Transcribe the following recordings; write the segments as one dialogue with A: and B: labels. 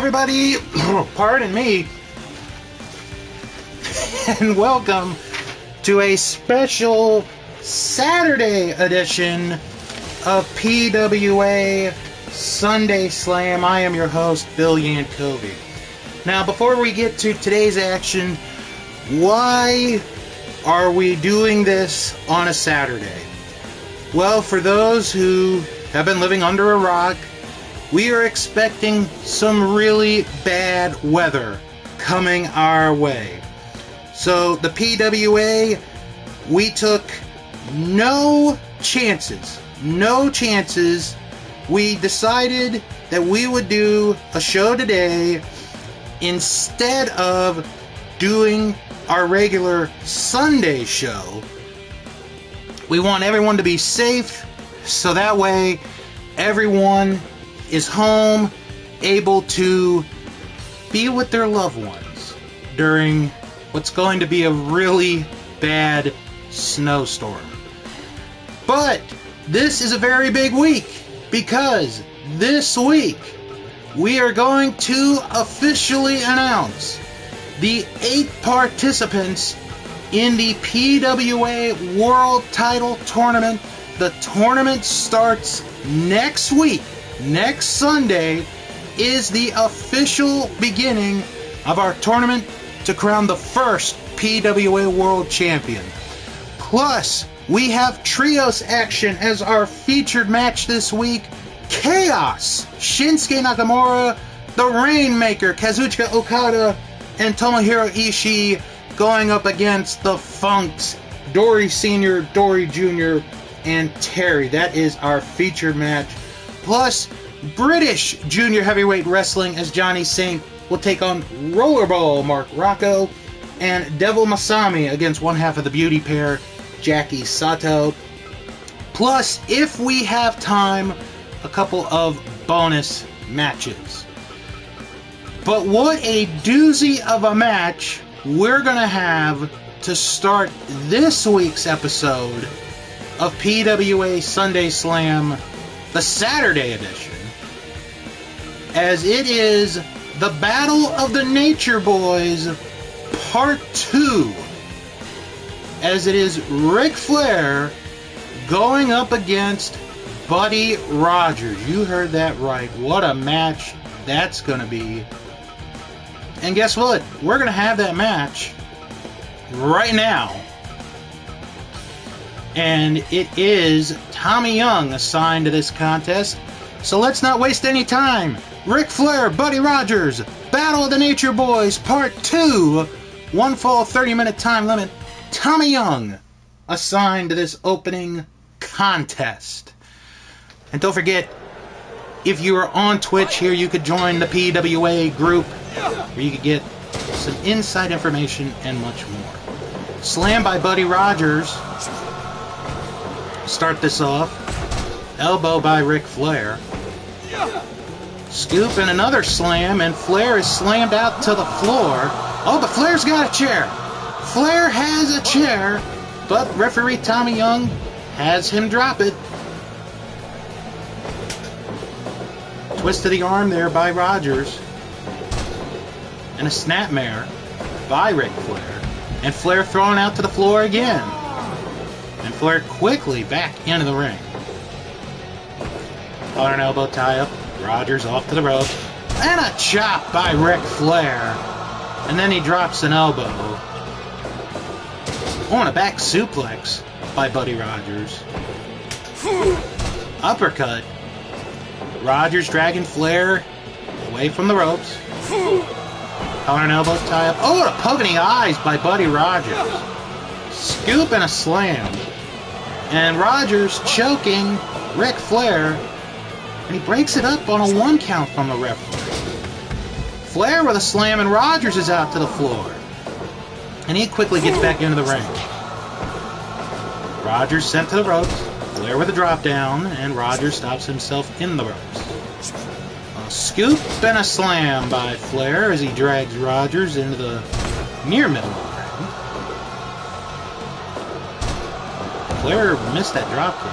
A: everybody, pardon me, and welcome to a special Saturday edition of PWA Sunday Slam. I am your host, Bill Yankovic. Now, before we get to today's action, why are we doing this on a Saturday? Well, for those who have been living under a rock, we are expecting some really bad weather coming our way. So the PWA, we took no chances. We decided that we would do a show today instead of doing our regular Sunday show. We want everyone to be safe, so that way everyone is home, able to be with their loved ones during what's going to be a really bad snowstorm. But this is a very big week, because this week we are going to officially announce the 8 participants in the PWA World Title Tournament. The tournament starts next week. Next Sunday is the official beginning of our tournament to crown the first PWA World Champion. Plus, we have trios action as our featured match this week. Chaos! Shinsuke Nakamura, the Rainmaker, Kazuchika Okada, and Tomohiro Ishii going up against the Funks, Dory Sr., Dory Jr., and Terry. That is our featured match. Plus, British Junior Heavyweight Wrestling as Johnny Saint will take on Rollerball Mark Rocco, and Devil Masami against one half of the beauty pair, Jackie Sato. Plus, if we have time, a couple of bonus matches. But what a doozy of a match we're going to have to start this week's episode of PWA Sunday Slam, the Saturday edition, as it is the Battle of the Nature Boys Part 2, as it is Ric Flair going up against Buddy Rogers. You heard that right. What a match that's going to be. And guess what? We're going to have that match right now. And it is Tommy Young assigned to this contest. So let's not waste any time. Ric Flair, Buddy Rogers, Battle of the Nature Boys, Part 2. One full 30-minute time limit. Tommy Young assigned to this opening contest. And don't forget, if you are on Twitch here, you could join the PWA group, where you could get some inside information and much more. Slam by Buddy Rogers. Start this off. Elbow by Ric Flair. Scoop and another slam, and Flair is slammed out to the floor. Oh, but Flair's got a chair. Flair has a chair, but referee Tommy Young has him drop it. Twist of the arm there by Rogers. And a snapmare by Ric Flair. And Flair thrown out to the floor again. And Flair quickly back into the ring. Collar and elbow tie-up. Rogers off to the rope. And a chop by Ric Flair. And then he drops an elbow. On a back suplex by Buddy Rogers. Uppercut. Rogers dragging Flair away from the ropes. Collar and elbow tie-up. Oh, and a poke in the eyes by Buddy Rogers. Scoop and a slam. And Rogers choking Ric Flair. And he breaks it up on a 1 count from the referee. Flair with a slam, and Rogers is out to the floor. And he quickly gets back into the ring. Rogers sent to the ropes. Flair with a drop down, and Rogers stops himself in the ropes. A scoop and a slam by Flair as he drags Rogers into the near middle of the ring. Flair missed that drop kick,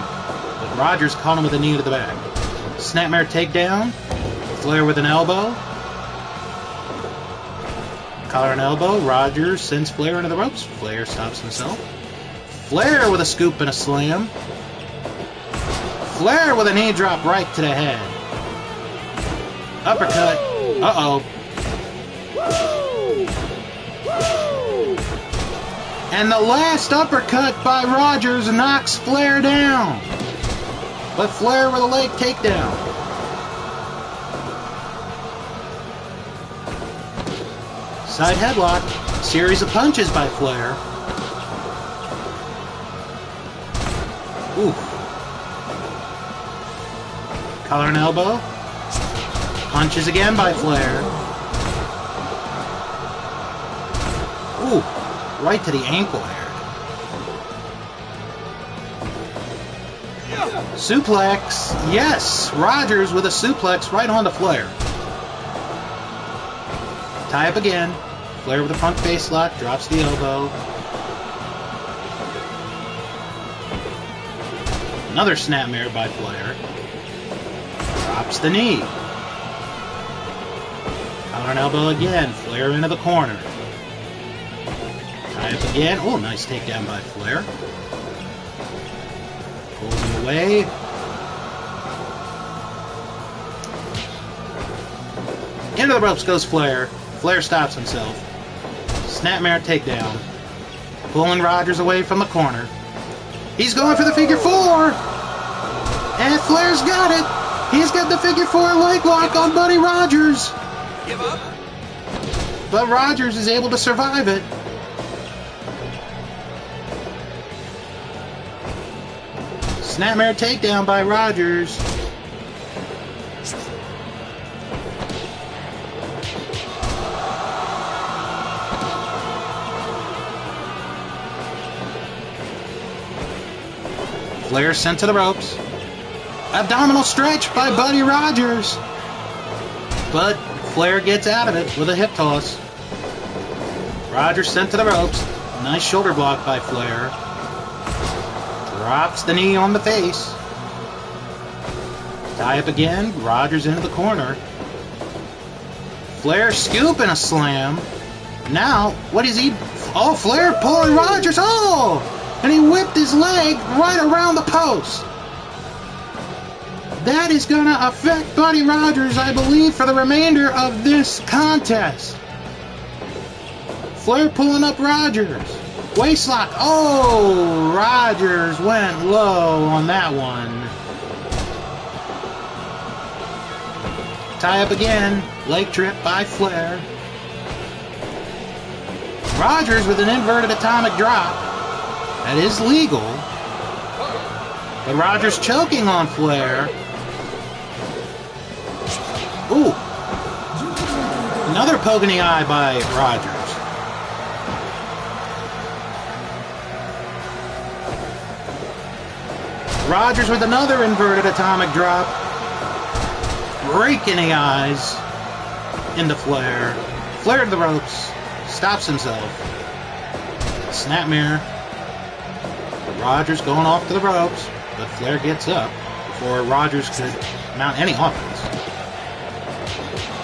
A: but Rogers caught him with a knee to the back. Snapmare takedown. Flair with an elbow. Collar and elbow. Rogers sends Flair into the ropes. Flair stops himself. Flair with a scoop and a slam. Flair with a knee drop right to the head. Uppercut. Uh-oh. And the last uppercut by Rogers knocks Flair down. But Flair with a leg takedown. Side headlock. Series of punches by Flair. Ooh. Collar and elbow. Punches again by Flair. Ooh. Right to the ankle area. Suplex. Yes. Rogers with a suplex right onto Flair. Tie up again. Flair with a front face lock. Drops the elbow. Another snapmare by Flair. Drops the knee. Collar and elbow again. Flair into the corner. Tie up again. Oh, nice takedown by Flair. Pulls him away. Into the ropes goes Flair. Flair stops himself. Snapmare takedown. Pulling Rogers away from the corner. He's going for the figure four. And Flair's got it. He's got the figure four leg lock on Buddy Rogers.
B: Give up.
A: But Rogers is able to survive it. Snapmare takedown by Rogers. Flair sent to the ropes. Abdominal stretch by Buddy Rogers. But Flair gets out of it with a hip toss. Rogers sent to the ropes. Nice shoulder block by Flair. Drops the knee on the face. Tie up again. Rogers into the corner. Flair scoop and a slam. Now, what is he? Oh, Flair pulling Rogers. Oh! And he whipped his leg right around the post. That is going to affect Buddy Rogers, I believe, for the remainder of this contest. Flair pulling up Rogers. Waistlock. Oh, Rogers went low on that one. Tie up again. Leg trip by Flair. Rogers with an inverted atomic drop. That is legal. But Rogers choking on Flair. Ooh. Another poke in the eye by Rogers. Rogers with another inverted atomic drop. Rake in the eyes into Flair. Flair to the ropes. Stops himself. Snapmare. Rogers going off to the ropes. But Flair gets up before Rogers could mount any offense.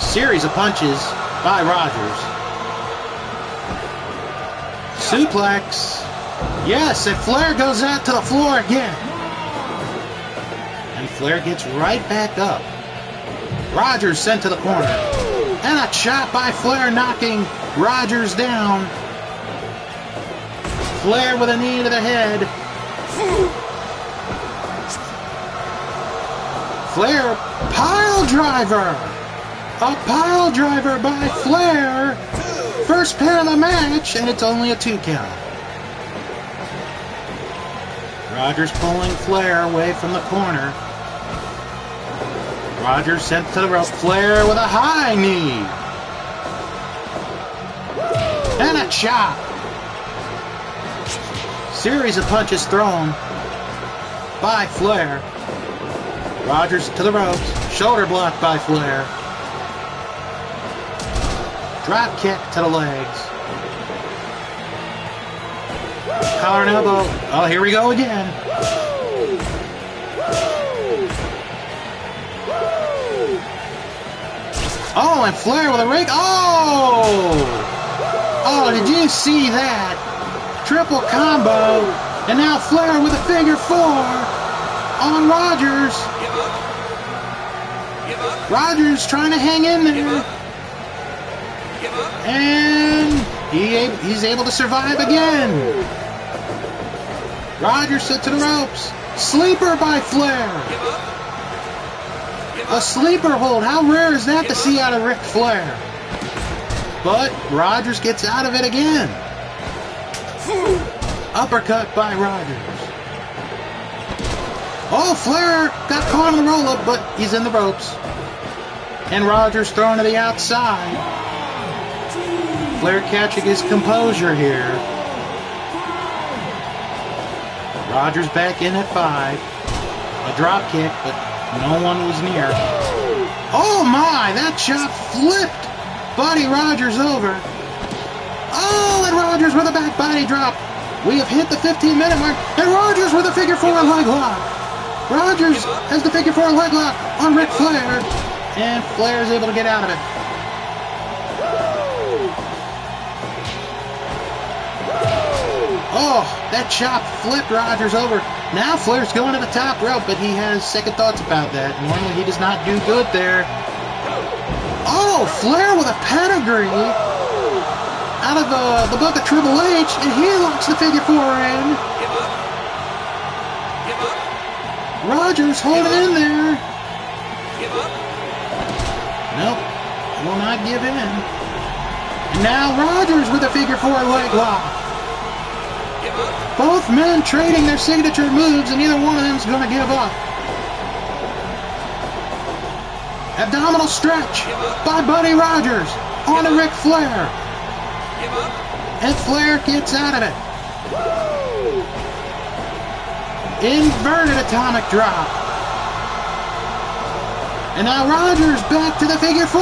A: Series of punches by Rogers. Suplex. Yes, and Flair goes out to the floor again. And Flair gets right back up. Rogers sent to the corner. And a chop by Flair knocking Rogers down. Flair with a knee to the head. Flair pile driver. A pile driver by Flair. First pin of the match, and it's only a 2 count. Rogers pulling Flair away from the corner. Rogers sent to the rope. Flair with a high knee. And a chop. Series of punches thrown by Flair. Rogers to the ropes. Shoulder block by Flair. Drop kick to the legs. Collar and elbow. Oh, here we go again. Oh, and Flair with a rake. Oh! did you see that? Triple combo. And now Flair with a figure 4 on Rogers. Rogers trying to hang in there. And he's able to survive again. Rogers set to the ropes. Sleeper by Flair. A sleeper hold. How rare is that to see out of Ric Flair? But Rogers gets out of it again. Uppercut by Rogers. Oh, Flair got caught in the roll-up, but he's in the ropes. And Rogers thrown to the outside. Flair catching his composure here. Rogers back in at 5. A drop kick, but no one was near. Oh my, that chop flipped Buddy Rogers over. Oh, and Rogers with a back body drop. We have hit the 15-minute mark, and Rogers with a figure 4 leg lock. Rogers has the figure 4 leg lock on Ric Flair, and Flair is able to get out of it. Oh, that chop flipped Rogers over. Now Flair's going to the top rope, but he has second thoughts about that. Normally he does not do good there. Oh, Flair with a pedigree out of the book of Triple H, and he locks the figure 4 in. Rogers holding in there. Nope, will not give in. And now Rogers with a figure 4 leg lock. Both men trading their signature moves, and neither one of them is going to give up. Abdominal stretch by Buddy Rogers onto Ric Flair. And Flair gets out of it. Inverted atomic drop. And now Rogers back to the figure 4.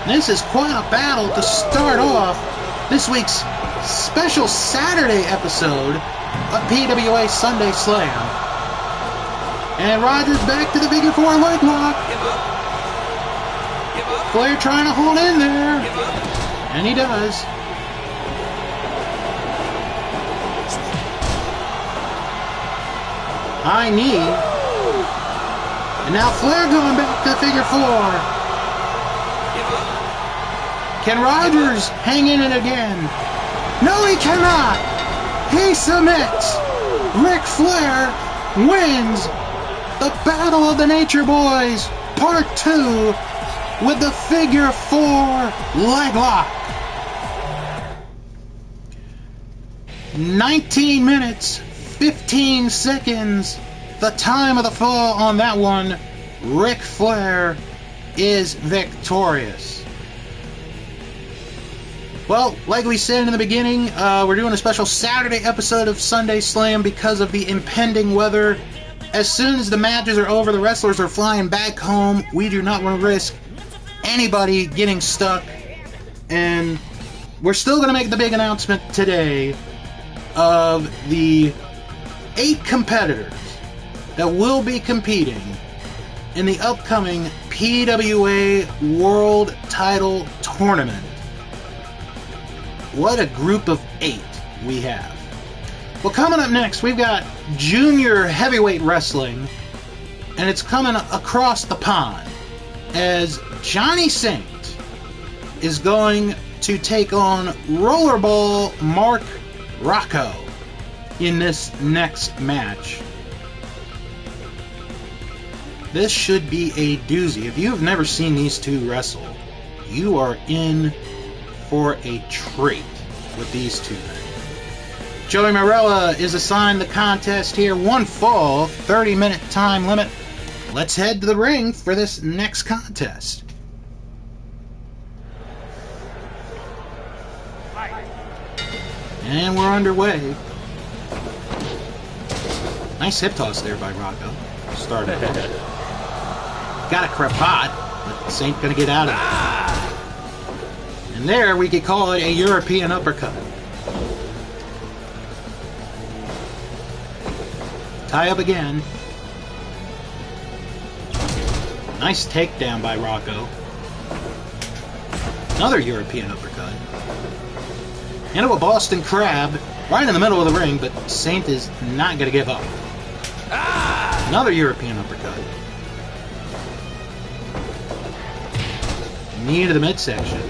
A: This is quite a battle to start off this week's special Saturday episode of PWA Sunday Slam. And Rogers back to the figure 4 leg lock. Flair trying to hold in there. And he does. High knee. And now Flair going back to the figure 4. Can Rogers hang in it again? No, he cannot. He submits. Ric Flair wins the Battle of the Nature Boys Part 2 with the figure 4 leg lock. 19 minutes, 15 seconds. The time of the fall on that one. Ric Flair is victorious. Well, like we said in the beginning, we're doing a special Saturday episode of Sunday Slam because of the impending weather. As soon as the matches are over, the wrestlers are flying back home. We do not want to risk anybody getting stuck. And we're still going to make the big announcement today of the 8 competitors that will be competing in the upcoming PWA World Title Tournament. What a group of 8 we have. Well, coming up next, we've got junior heavyweight wrestling, and it's coming across the pond as Johnny Saint is going to take on Rollerball Mark Rocco in this next match. This should be a doozy. If you have never seen these two wrestle, you are in for a treat with these two men. Joey Marella is assigned the contest here. 1 fall, 30-minute time limit. Let's head to the ring for this next contest. And we're underway. Nice hip toss there by Rocco. Started. Got a cravat, but Saint gonna get out of it. And there we could call it a European uppercut. Tie up again. Nice takedown by Rocco. Another European uppercut. Into a Boston Crab, right in the middle of the ring, but Saint is not going to give up. Another European uppercut. Knee to the midsection.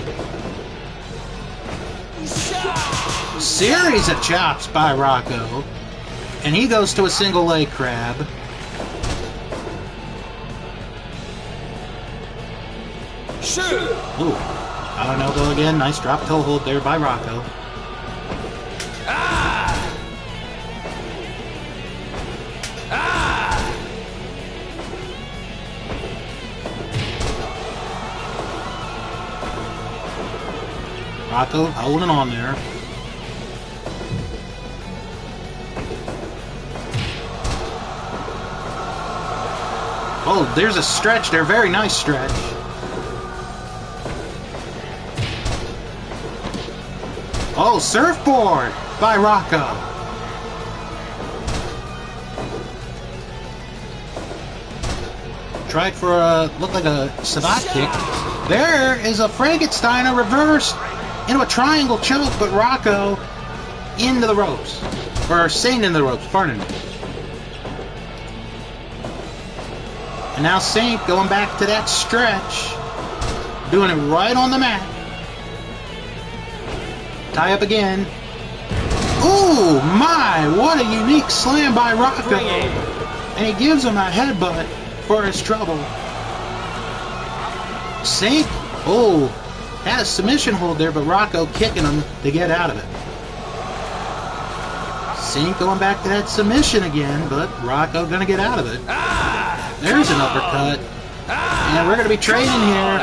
A: Series of chops by Rocco. And he goes to a single leg crab. Ooh. Out an elbow again. Nice drop toe hold there by Rocco. Rocco holding on there. Oh, there's a stretch there. Very nice stretch. Oh, surfboard by Rocco. Tried for a, looked like a savate kick. There is a Frankensteiner reversed into a triangle choke, but Rocco into the ropes. Or Saint in the ropes, pardon me. And now Saint going back to that stretch. Doing it right on the mat. Tie up again. Ooh, my, what a unique slam by Rocco. And he gives him a headbutt for his trouble. Saint, oh, had a submission hold there, but Rocco kicking him to get out of it. Saint going back to that submission again, but Rocco gonna get out of it. There's an uppercut. And we're gonna be trading here.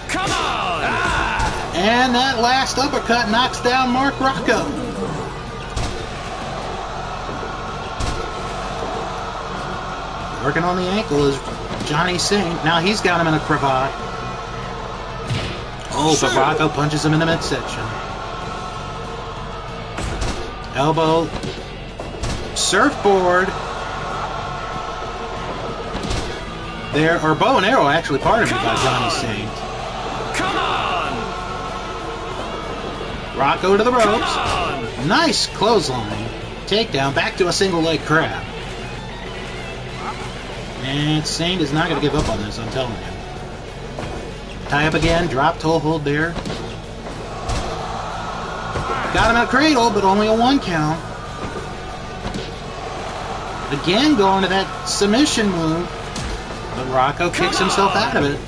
B: Come on!
A: And that last uppercut knocks down Mark Rocco. Working on the ankle is Johnny Saint. Now he's got him in a cravat. Oh, but Rocco punches him in the midsection. Elbow. Surfboard. There, or bow and arrow, actually, pardon me, by Johnny Saint.
B: Come on!
A: Rocco to the ropes. Nice clothesline. Takedown, back to a single leg crab. And Saint is not going to give up on this, I'm telling you. Tie up again, drop toe hold there. Got him in a cradle, but only a 1 count. Again going to that submission move. But Rocco kicks himself out of it.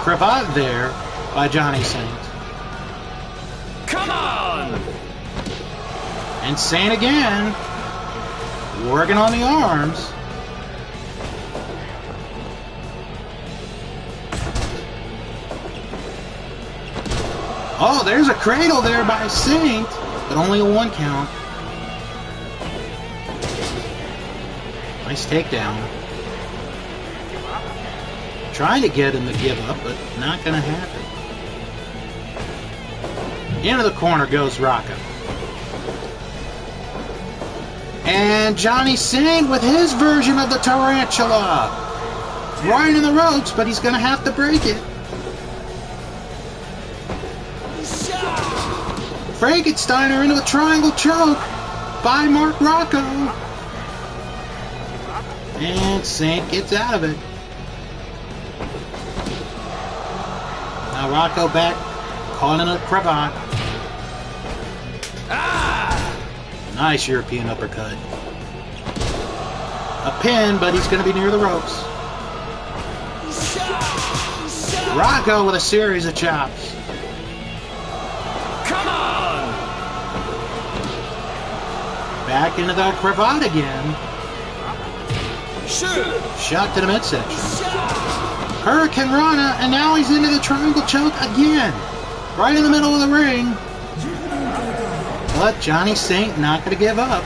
A: Cravat there by Johnny Saint.
B: Come on!
A: And Saint again. Working on the arms. Oh, there's a cradle there by Saint, but only a 1 count. Nice takedown. Trying to get him to give up, but not going to happen. Into the corner goes Rocco. And Johnny Saint with his version of the tarantula. Right in the ropes, but he's going to have to break it. Frankensteiner into a triangle choke by Mark Rocco. And Saint gets out of it. Now Rocco back, caught in a cravat. Nice European uppercut. A pin, but he's going to be near the ropes. Rocco with a series of chops.
B: Come on!
A: Back into that cravat again. Shot to the midsection. Hurricane Rana, and now he's into the triangle choke again. Right in the middle of the ring. But Johnny Saint not going to give up.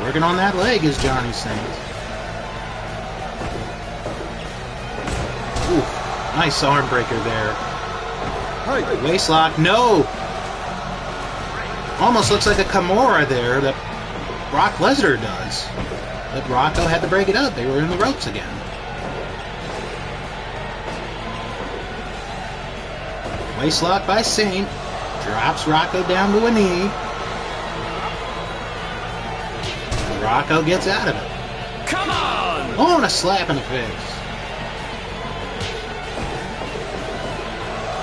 A: Working on that leg is Johnny Saint. Ooh, nice arm breaker there. Waist lock, no! Almost looks like a Kimura there that Brock Lesnar does. But Rocco had to break it up. They were in the ropes again. Waistlock by Saint. Drops Rocco down to a knee. And Rocco gets out of it.
B: Come on!
A: Oh, and a slap in the face.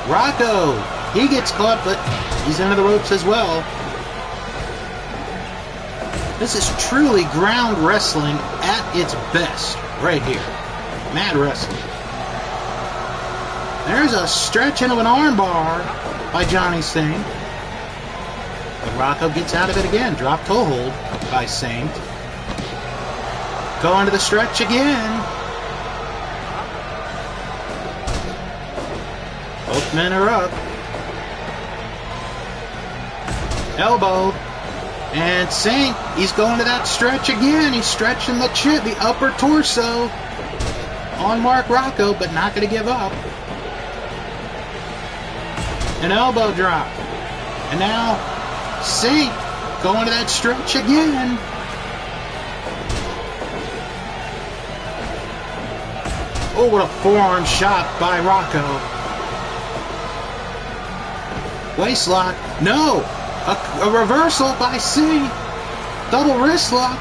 A: Rocco, he gets caught, but he's into the ropes as well. This is truly ground wrestling at its best, right here. Mad wrestling. There's a stretch into an armbar by Johnny Saint. But Rocco gets out of it again. Drop toe hold by Saint. Going to the stretch again. Both men are up. Elbow. And Saint, he's going to that stretch again. He's stretching the upper torso on Mark Rocco, but not going to give up. An elbow drop. And now Saint going to that stretch again. Oh, what a forearm shot by Rocco. Waistlock. No! A reversal by Saint. Double wrist lock.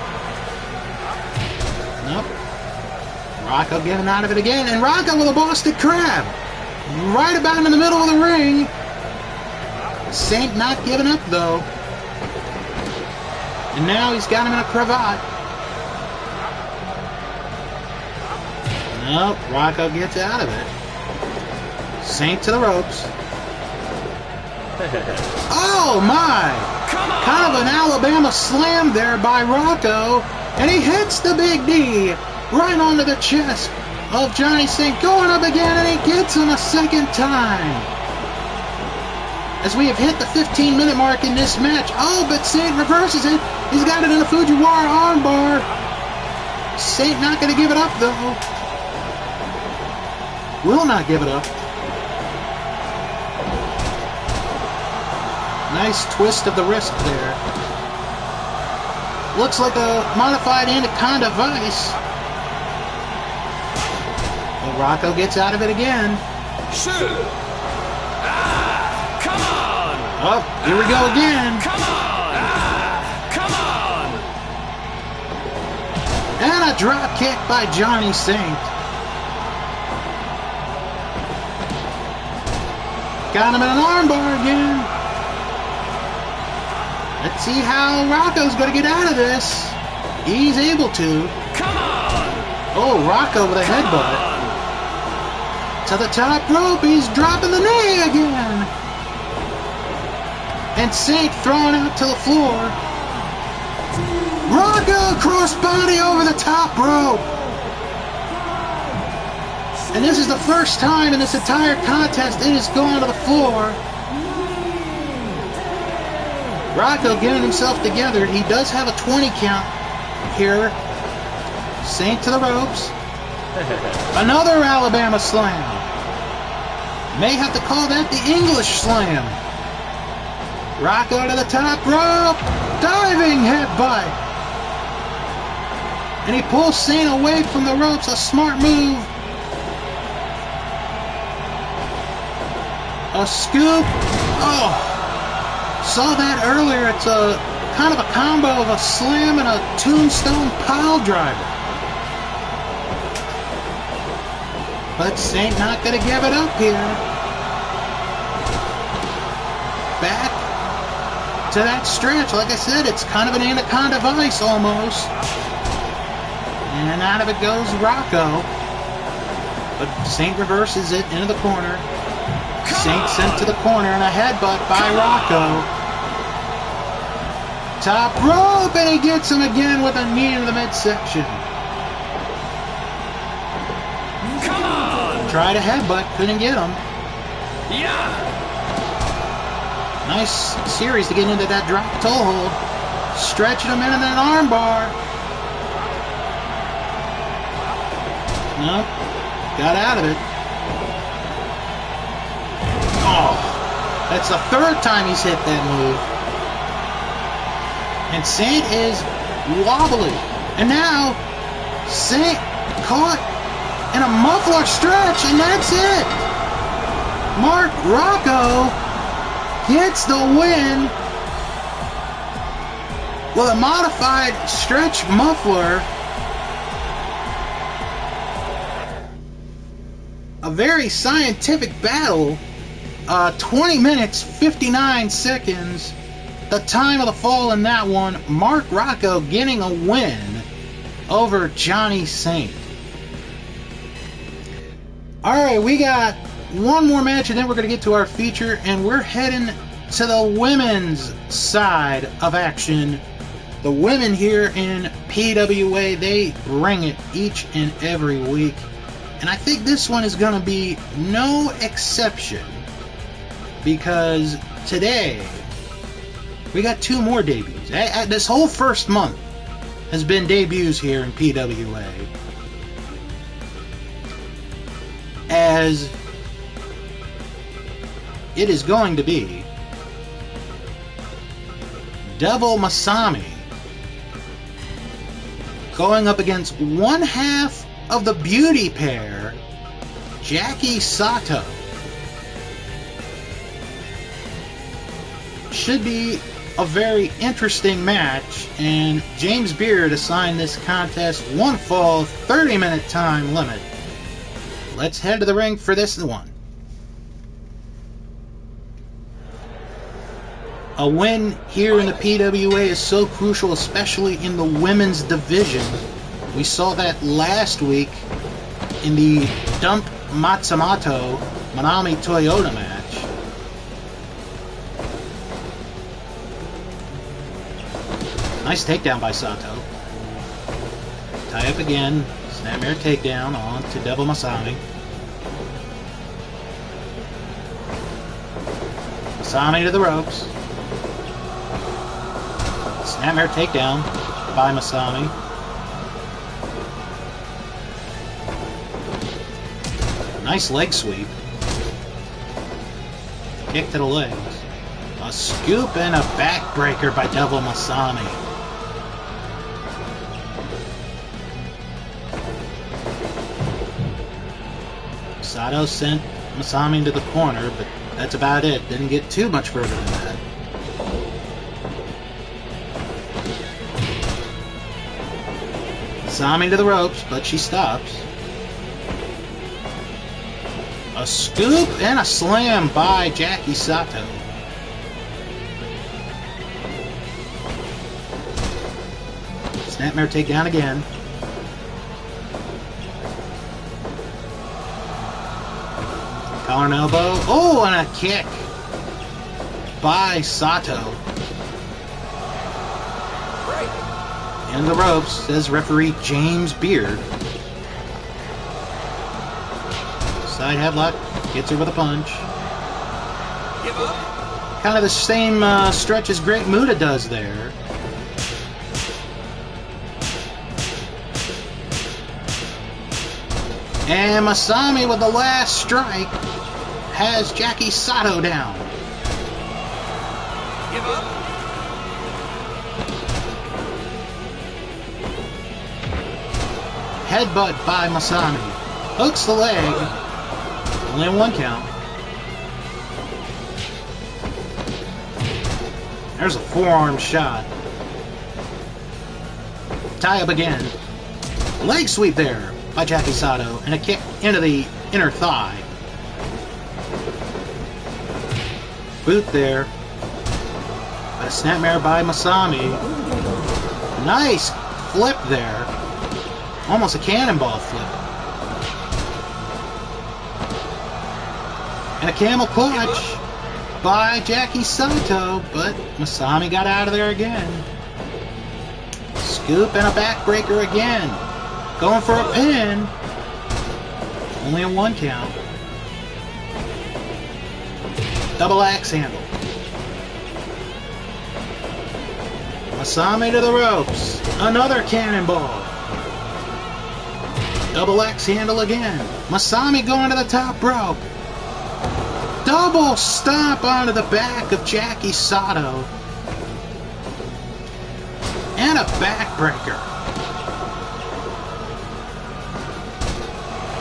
A: Nope. Rocco getting out of it again. And Rocco with a Boston Crab. Right about in the middle of the ring. Saint not giving up though. And now he's got him in a cravat. Nope. Rocco gets out of it. Saint to the ropes. Oh my! Kind of an Alabama slam there by Rocco. And he hits the big D right onto the chest of Johnny Saint. Going up again, and he gets him a second time. As we have hit the 15-minute mark in this match. Oh, but Saint reverses it. He's got it in a Fujiwara armbar. Saint not going to give it up, though. Will not give it up. Nice twist of the wrist there. Looks like a modified Anaconda Vice. But Rocco gets out of it again.
B: Shoot! Ah, come on!
A: Oh, here we go again.
B: Come on! Ah, come on!
A: And a drop kick by Johnny Saint. Got him in an armbar again. Let's see how Rocco's going to get out of this. He's able to.
B: Come on!
A: Oh, Rocco with a headbutt. To the top rope. He's dropping the knee again. And Saint throwing out to the floor. Rocco crossbody over the top rope. And this is the first time in this entire contest it has gone to the floor. Rocco getting himself together. He does have a 20 count here. Saint to the ropes. Another Alabama slam. May have to call that the English slam. Rocco to the top rope. Diving headbutt. And he pulls Saint away from the ropes. A smart move. A scoop. Oh. Saw that earlier. It's a kind of a combo of a slam and a tombstone pile driver. But Saint not going to give it up here. Back to that stretch. Like I said, it's kind of an Anaconda Vice almost. And out of it goes Rocco. But Saint reverses it into the corner. Saint sent to the corner and a headbutt by Rocco. Top rope, and he gets him again with a knee into the midsection.
B: Come on!
A: Tried a headbutt, couldn't get him.
B: Yeah!
A: Nice series to get into that drop toe hold. Stretching him into an armbar. Nope. Got out of it. Oh, that's the third time he's hit that move. And Saint is wobbly. And now, Saint caught in a muffler stretch, and that's it. Mark Rocco gets the win with a modified stretch muffler. A very scientific battle. 20 minutes, 59 seconds. The time of the fall in that one. Mark Rocco getting a win over Johnny Saint. Alright, we got one more match and then we're going to get to our feature, and we're heading to the women's side of action. The women here in PWA, they bring it each and every week. And I think this one is going to be no exception, because today we got two more debuts. This whole first month has been debuts here in PWA. As it is going to be Devil Masami going up against one half of the beauty pair, Jackie Sato. Should be a very interesting match, and James Beard assigned this contest one fall, 30-minute time limit. Let's head to the ring for this one. A win here in the PWA is so crucial, especially in the women's division. We saw that last week in the Dump Matsumoto Manami Toyota match. Nice takedown by Sato. Tie up again. Snapmare takedown on to Devil Masami. Masami to the ropes. Snapmare takedown by Masami. Nice leg sweep. Kick to the legs. A scoop and a backbreaker by Devil Masami. Sato sent Masami into the corner, but that's about it. Didn't get too much further than that. Masami to the ropes, but she stops. A scoop and a slam by Jackie Sato. Snapmare takedown again. Collar and elbow. Oh, and a kick by Sato. In the ropes, says referee James Beard. Side headlock, gets her with a punch. Give up. Kind of the same stretch as Great Muta does there. And Masami with the last strike has Jackie Sato down. Give up. Headbutt by Masami. Hooks the leg. Only one count. There's a forearm shot. Tie up again. Leg sweep there by Jackie Sato, and a kick into the inner thigh. Boot there. A snapmare by Masami. Nice flip there. Almost a cannonball flip. And a camel clutch by Jackie Sato, but Masami got out of there again. Scoop and a backbreaker again. Going for a pin. Only a one count. Double axe handle. Masami to the ropes. Another cannonball. Double axe handle again. Masami going to the top rope. Double stomp onto the back of Jackie Sato. And a backbreaker.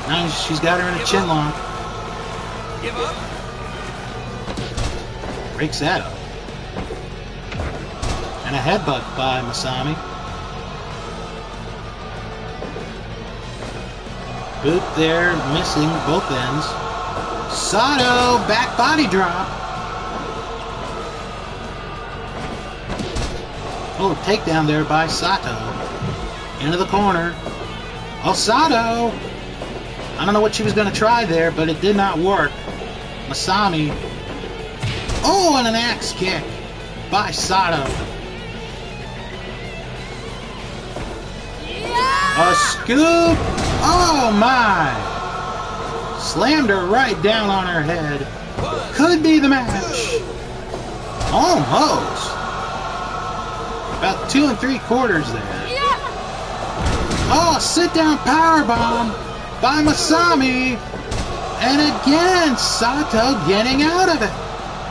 A: Now she's got her in a chin lock.
B: Give up.
A: Breaks that up. And a headbutt by Masami. Boot there, missing both ends. Sato, back body drop. Oh, takedown there by Sato. Into the corner. Oh, Sato! I don't know what she was going to try there, but it did not work. Masami. Oh, and an axe kick by Sato. A scoop! Oh my! Slammed her right down on her head. Could be the match. Almost. About 2 3/4 there. Oh, sit-down powerbomb by Masami. And again, Sato getting out of it.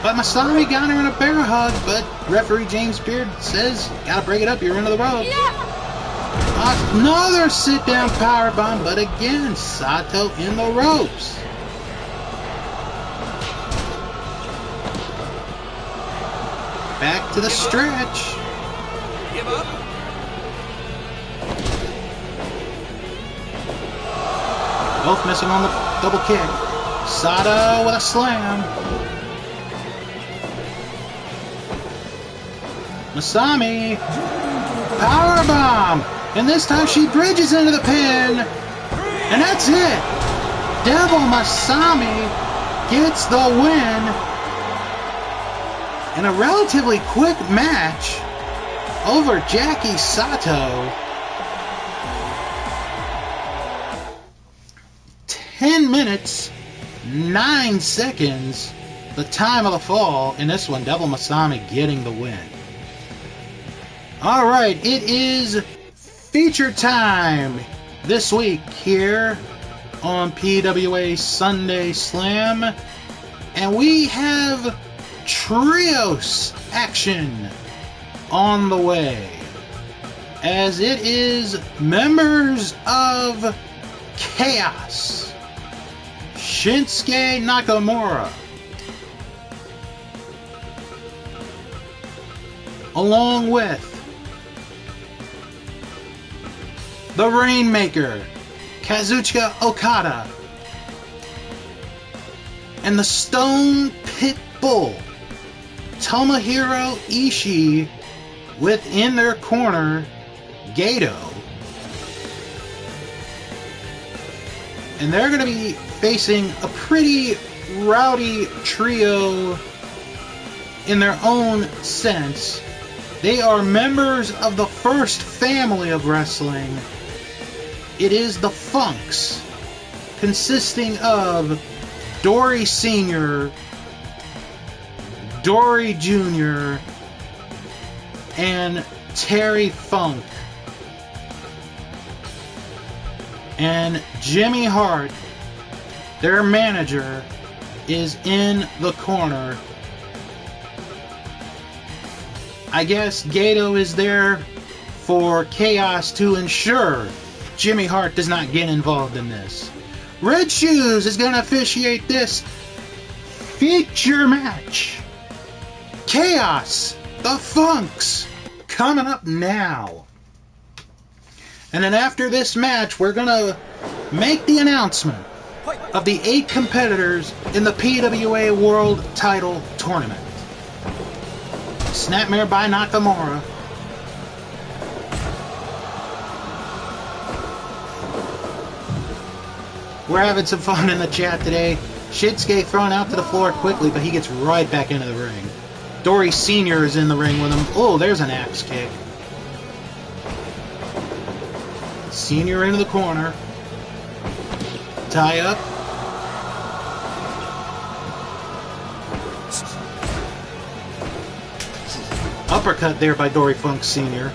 A: But Masami got her in a bear hug, but referee James Beard says, gotta break it up, you're into the ropes. Another sit-down powerbomb, but again, Sato in the ropes. Back to the stretch.
B: Give up.
A: Both missing on the double kick. Sato with a slam. Masami. Powerbomb. And this time she bridges into the pin. And that's it. Devil Masami gets the win in a relatively quick match over Jackie Sato. 10 minutes, 9 seconds, the time of the fall. In this one, Devil Masami getting the win. Alright, it is feature time this week here on PWA Sunday Slam. And we have trios action on the way, as it is members of Chaos, Shinsuke Nakamura, along with the Rainmaker, Kazuchika Okada, and the Stone Pit Bull, Tomohiro Ishii, within their corner, Gato. And they're going to be facing a pretty rowdy trio in their own sense. They are members of the first family of wrestling. It is the Funks, consisting of Dory Sr., Dory Jr., and Terry Funk. And Jimmy Hart, their manager, is in the corner. I guess Gato is there for Chaos to ensure Jimmy Hart does not get involved in this. Red Shoes is going to officiate this feature match. Chaos, the Funks, coming up now. And then after this match, we're going to make the announcement of the 8 competitors in the PWA World Title Tournament. Snapmare by Nakamura. We're having some fun in the chat today. Shinsuke thrown out to the floor quickly, but he gets right back into the ring. Dory Sr. is in the ring with him. Oh, there's an axe kick. Senior into the corner. Tie up. Uppercut there by Dory Funk Sr.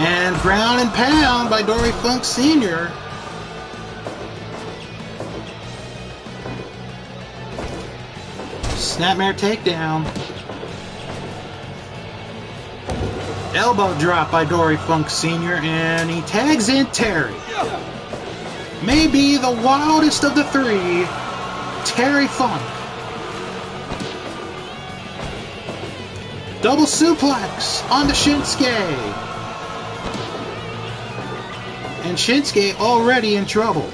A: And ground and pound by Dory Funk Sr. Snapmare takedown. Elbow drop by Dory Funk Sr. and he tags in Terry. Maybe the wildest of the three, Terry Funk. Double suplex onto Shinsuke. And Shinsuke already in trouble.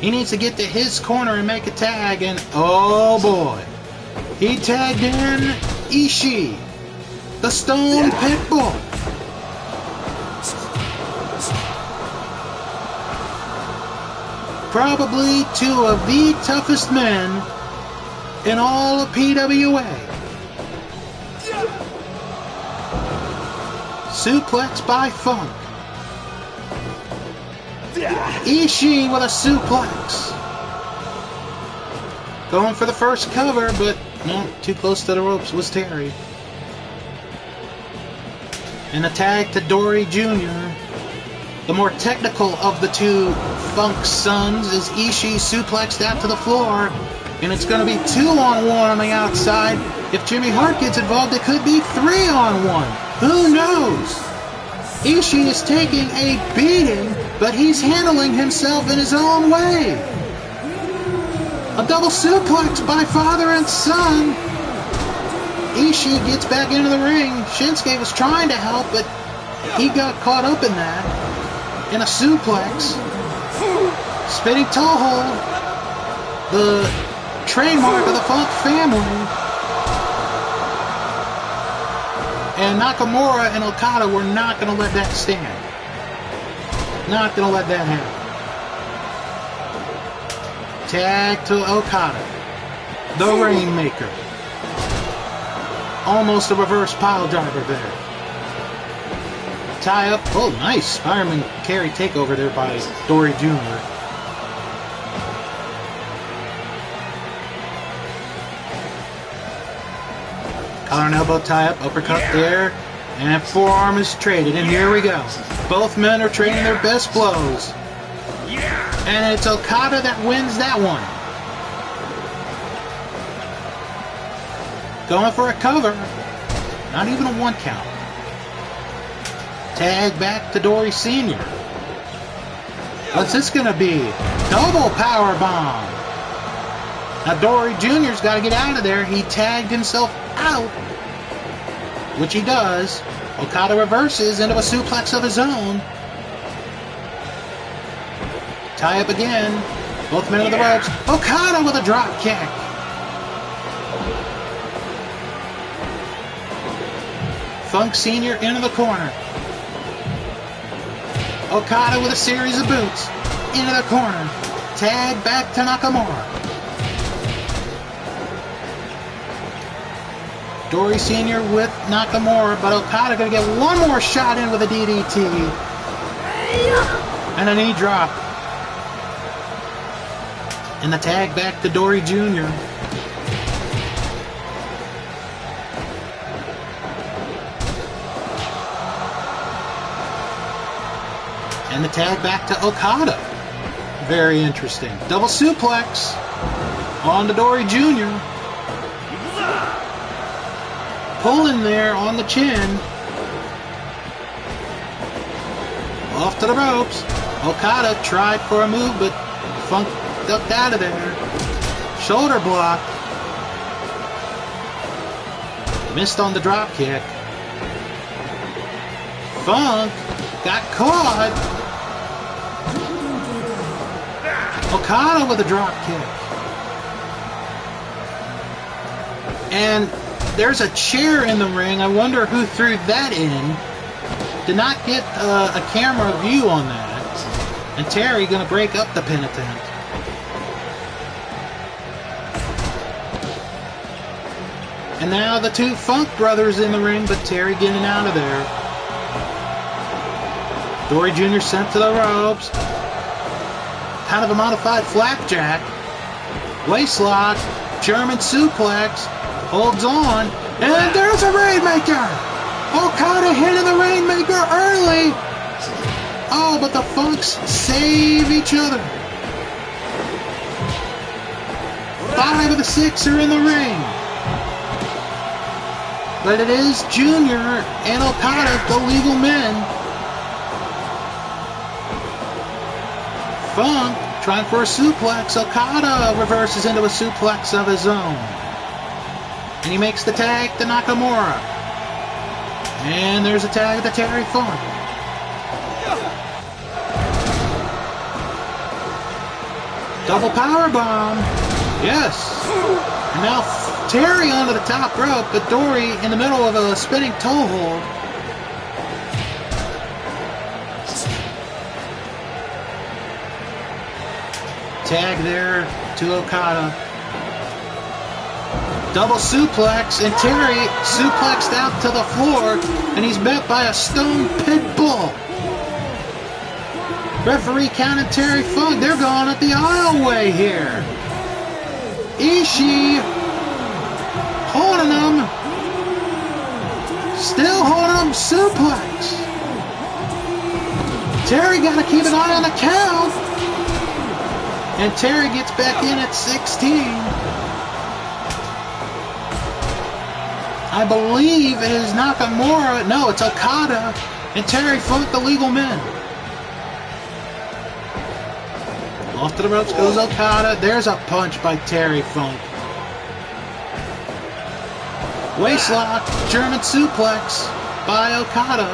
A: He needs to get to his corner and make a tag, and oh boy. He tagged in Ishii, the Stone Pitbull. Probably two of the toughest men in all of PWA. Suplex by Funk. Ishii with a suplex. Going for the first cover, but no, too close to the ropes was Terry. And a tag to Dory Jr. The more technical of the two Funk sons is Ishii suplexed out to the floor. And it's going to be 2-on-1 on the outside. If Jimmy Hart gets involved, it could be 3-on-1. Who knows? Ishii is taking a beating, but he's handling himself in his own way. A double suplex by father and son. Ishii gets back into the ring. Shinsuke was trying to help, but he got caught up in that. In a suplex. Spinning toe hold. The trademark of the Funk family. And Nakamura and Okada were not going to let that stand. Not going to let that happen. Tag to Okada. The Rainmaker. Almost a reverse pile driver there. Tie up. Oh, nice. Fireman carry takeover there by Dory Jr. Collar and elbow tie up, uppercut there, and forearm is traded, and here we go. Both men are trading their best blows. And it's Okada that wins that one. Going for a cover. Not even a 1 count. Tag back to Dory Sr. What's this going to be? Double power bomb. Now Dory Jr.'s got to get out of there. He tagged himself out, which he does. Okada reverses into a suplex of his own. Tie up again. Both men on the ropes. Okada with a drop kick. Funk Sr. into the corner. Okada with a series of boots. Into the corner. Tag back to Nakamura. Dory Sr. with Nakamura, but Okada going to get one more shot in with a DDT. And a knee drop. And the tag back to Dory Jr. And the tag back to Okada. Very interesting. Double suplex on to Dory Jr. Pulling there on the chin. Off to the ropes. Okada tried for a move, but Funk ducked out of there. Shoulder block. Missed on the drop kick. Funk got caught. Okada with a drop kick. And there's a chair in the ring. I wonder who threw that in. Did not get a camera view on that. And Terry going to break up the pin attempt. And now the two Funk brothers in the ring, but Terry getting out of there. Dory Jr. sent to the ropes. Kind of a modified flapjack. Waistlock. German suplex. Holds on, and there's a Rainmaker! Okada hitting the Rainmaker early! Oh, but the Funks save each other. 5 of the 6 are in the ring. But it is Junior and Okada, the legal men. Funk trying for a suplex. Okada reverses into a suplex of his own. And he makes the tag to Nakamura. And there's a tag to Terry Funk. Double power bomb. Yes. And now Terry onto the top rope, but Dory in the middle of a spinning toe hold. Tag there to Okada. Double suplex, and Terry suplexed out to the floor, and he's met by a stone pit bull. Referee counted Terry Funk. They're going at the aisleway here. Ishii holding him. Still holding him. Suplex. Terry got to keep an eye on the count. And Terry gets back in at 16. I believe it is Nakamura. No, it's Okada and Terry Funk, the legal men. Off to the ropes goes Okada. There's a punch by Terry Funk. Waistlock, German suplex by Okada.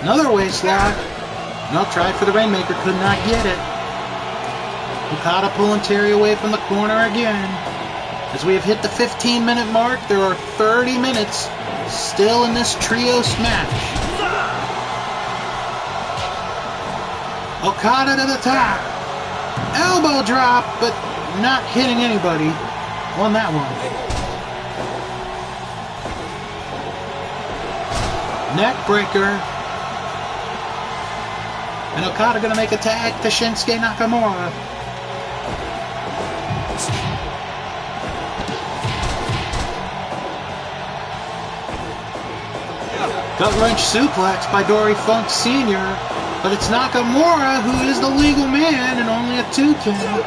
A: Another waistlock. No, tried for the Rainmaker, could not get it. Okada pulling Terry away from the corner again. As we have hit the 15-minute mark, there are 30 minutes still in this trios match. Okada to the top. Elbow drop, but not hitting anybody on that one. Neck breaker. And Okada going to make a tag to Shinsuke Nakamura. Gut wrench suplex by Dory Funk Sr., but it's Nakamura who is the legal man and only a 2 count.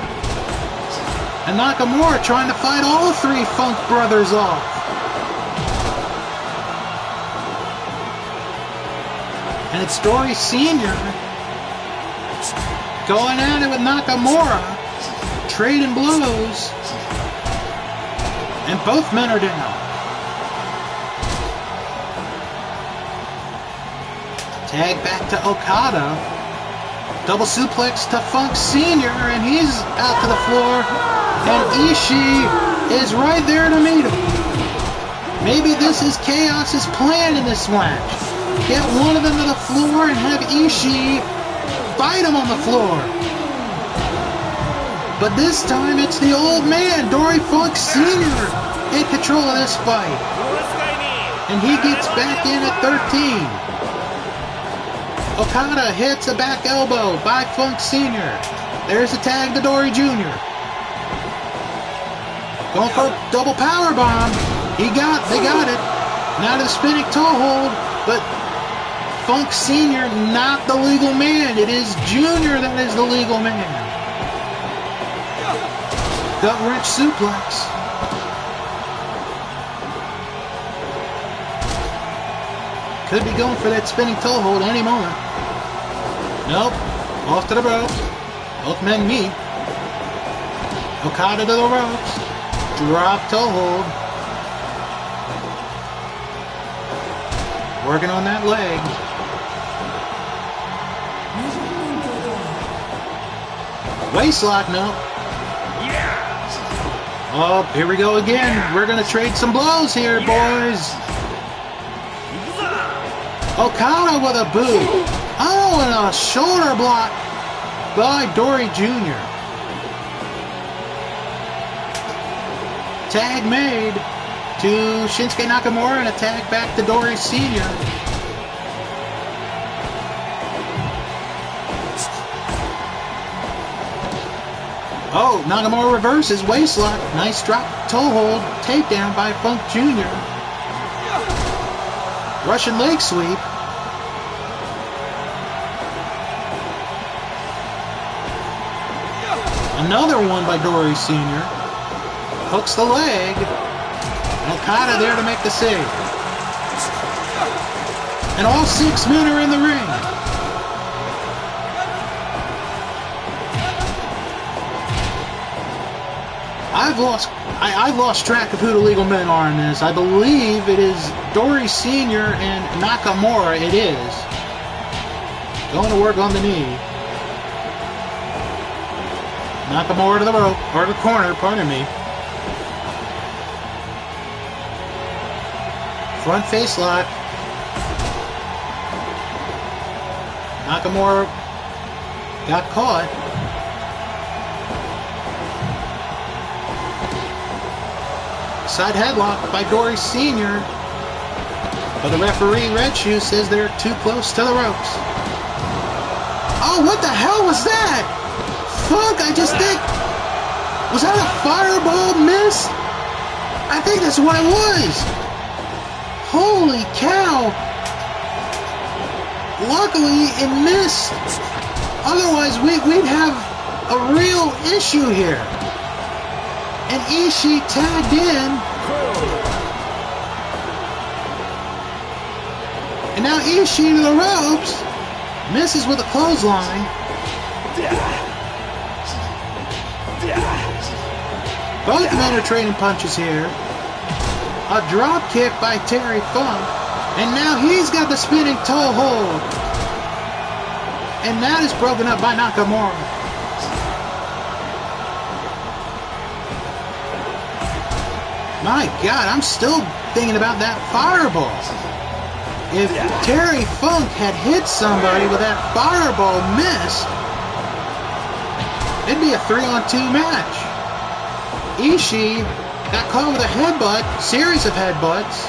A: And Nakamura trying to fight all 3 Funk brothers off. And it's Dory Sr. going at it with Nakamura, trading blows, and both men are down. Tag back to Okada. Double suplex to Funk Sr. and he's out to the floor. And Ishii is right there to meet him. Maybe this is Chaos's plan in this match. Get one of them to the floor and have Ishii fight him on the floor. But this time it's the old man, Dory Funk Sr. in control of this fight. And he gets back in at 13. Okada hits a back elbow by Funk Sr. There's a tag to Dory Jr. Going for a double power bomb. They got it. Now to the spinning toe hold, but Funk Sr. not the legal man. It is Junior that is the legal man. Gut wrench suplex. Could be going for that spinning toe hold any moment. Nope. Off to the ropes. Both men meet. Okada to the ropes. Drop toe hold. Working on that leg. Waistlock, no. Oh, here we go again. We're going to trade some blows here, boys. Okada with a boot. Oh, and a shoulder block by Dory Jr. Tag made to Shinsuke Nakamura and a tag back to Dory Sr. Oh, Nakamura reverses waistlock. Nice drop toe hold. Takedown by Funk Jr. Russian leg sweep. Another one by Dory Sr. Hooks the leg. Okada there to make the save. And all 6 men are in the ring. I've lost track of who the legal men are in this. I believe it is Dory Sr. and Nakamura. It is. Going to work on the knee. Nakamura to the rope, or the corner, pardon me. Front face lock. Nakamura got caught. Side headlock by Dory Sr. But the referee, Red Shoe, says they're too close to the ropes. Oh, what the hell was that? Funk, I just think... Was that a fireball miss? I think that's what it was. Holy cow. Luckily, it missed. Otherwise, we'd have a real issue here. And Ishii tagged in. And now Ishii to the ropes. Misses with a clothesline. Both men are trading punches here. A drop kick by Terry Funk. And now he's got the spinning toe hold. And that is broken up by Nakamura. My God, I'm still thinking about that fireball. If Terry Funk had hit somebody with that fireball miss, it'd be a 3-on-2 match. Ishii got caught with a headbutt, series of headbutts,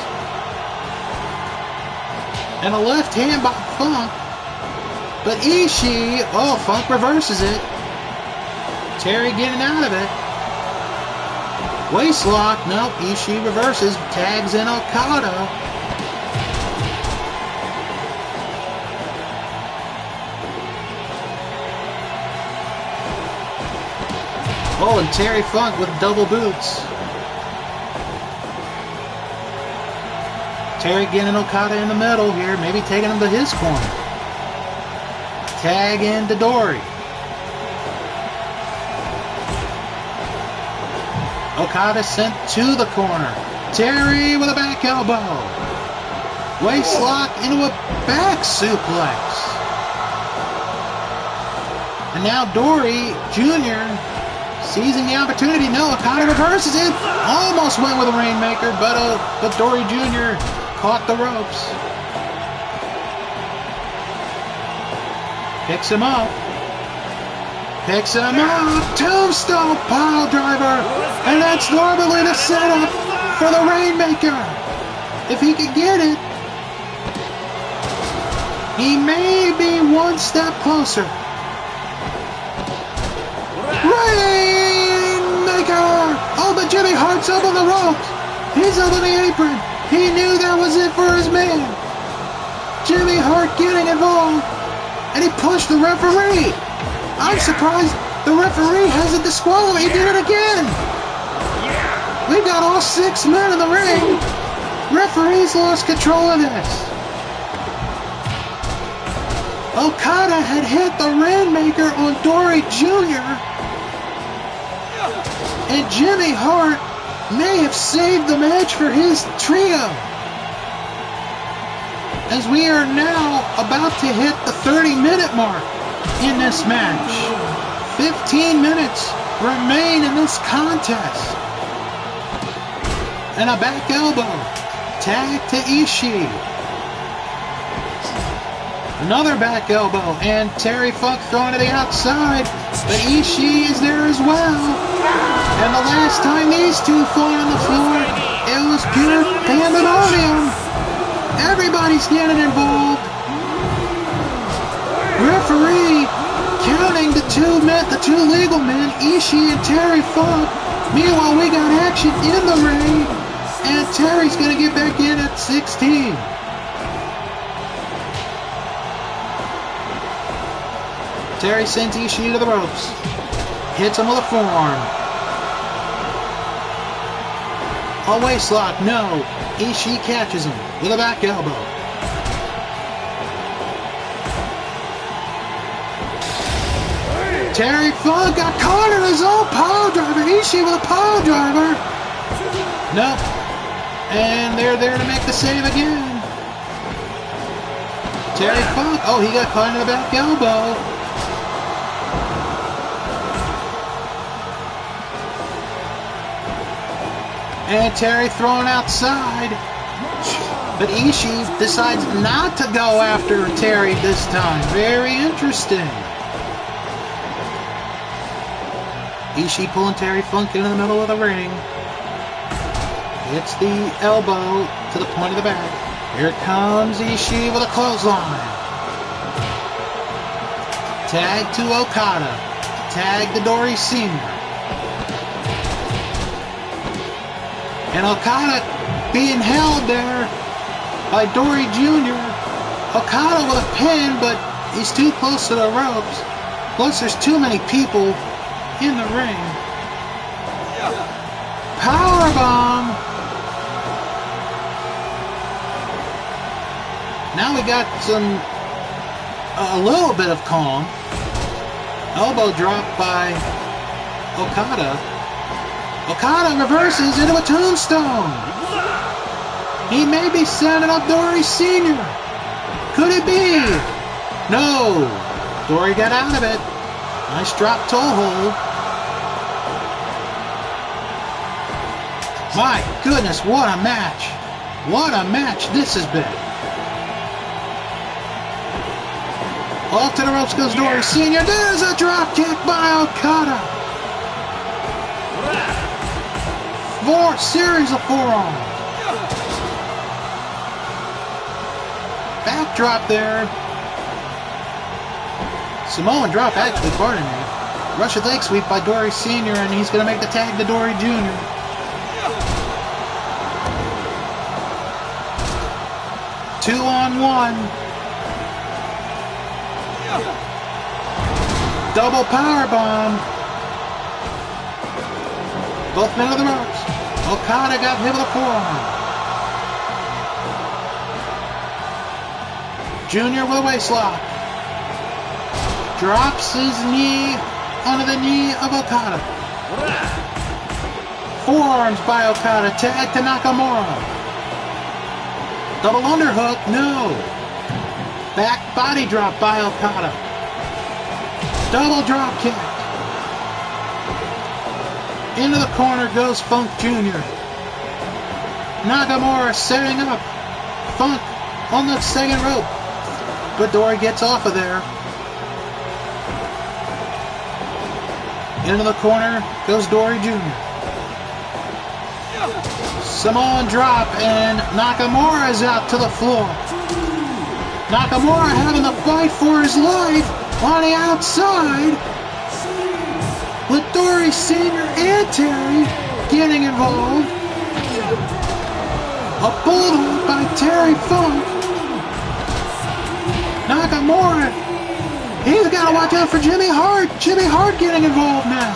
A: and a left hand by Funk. But Ishii, oh, Funk reverses it. Terry getting out of it. Waist lock, nope, Ishii reverses, tags in Okada. Oh, and Terry Funk with double boots. Terry getting Okada in the middle here, maybe taking him to his corner. Tag into Dory. Okada sent to the corner. Terry with a back elbow. Waist lock into a back suplex. And now Dory Jr. seizing the opportunity. No, Okada reverses it. Almost went with a Rainmaker, but Dory Jr. caught the ropes. Picks him up. Picks him up. Tombstone pile driver. And that's normally the setup for the Rainmaker. If he could get it, he may be one step closer. Rainmaker! Oh, but Jimmy Hart's up on the ropes. He's up on the apron. He knew that was it for his man. Jimmy Hart getting involved. And he pushed the referee. I'm surprised the referee hasn't disqualified. He did it again. We've got all 6 men in the ring. Referee's lost control of this. Okada had hit the Rainmaker on Dory Jr. And Jimmy Hart may have saved the match for his trio. As we are now about to hit the 30-minute mark in this match. 15 minutes remain in this contest. And a back elbow. Tag to Ishii. Another back elbow. And Terry Funk thrown to the outside. But Ishii is there as well. And the last time these two fought on the floor, it was pure pandemonium. Everybody's getting involved. Referee counting the two legal men, Ishii and Terry Funk. Meanwhile, we got action in the ring, and Terry's gonna get back in at 16. Terry sends Ishii to the ropes. Hits him with a forearm. A waist lock, no. Ishii catches him with a back elbow. Terry Funk got caught in his own pile driver. Ishii with a pile driver. Nope. And they're there to make the save again. Terry Funk. Oh, he got caught in the back elbow. And Terry thrown outside. But Ishii decides not to go after Terry this time. Very interesting. Ishii pulling Terry Funk into the middle of the ring. Hits the elbow to the point of the back. Here comes Ishii with a clothesline. Tag to Okada. Tag to Dory Sr. And Okada being held there by Dory Jr. Okada with a pin, but he's too close to the ropes. Plus, there's too many people in the ring. Powerbomb. Now we got a little bit of calm. Elbow drop by Okada. Okada reverses into a tombstone. He may be setting up Dory Sr. Could it be? No. Dory got out of it. Nice drop toe hold. My goodness, what a match. What a match this has been. Off to the ropes goes Dory Sr. There's a drop kick by Okada. Series of forearms. Backdrop there. Samoan drop, actually, pardon me. Russian leg sweep by Dory Sr. and he's going to make the tag to Dory Jr. Two-on-one. Double powerbomb. Both men of the ropes. Okada got hit with a forearm. Junior with a waist lock. Drops his knee onto the knee of Okada. Forearms by Okada. Tag to Nakamura. Double underhook. No. Back body drop by Okada. Double drop kick. Into the corner goes Funk Jr. Nakamura setting up. Funk on the second rope. But Dory gets off of there. Into the corner goes Dory Jr. Samoan drop and Nakamura is out to the floor. Nakamura having to fight for his life on the outside. With Dory Sr. and Terry getting involved. A bulldog by Terry Funk. Nakamura, he's got to watch out for Jimmy Hart. Jimmy Hart getting involved now.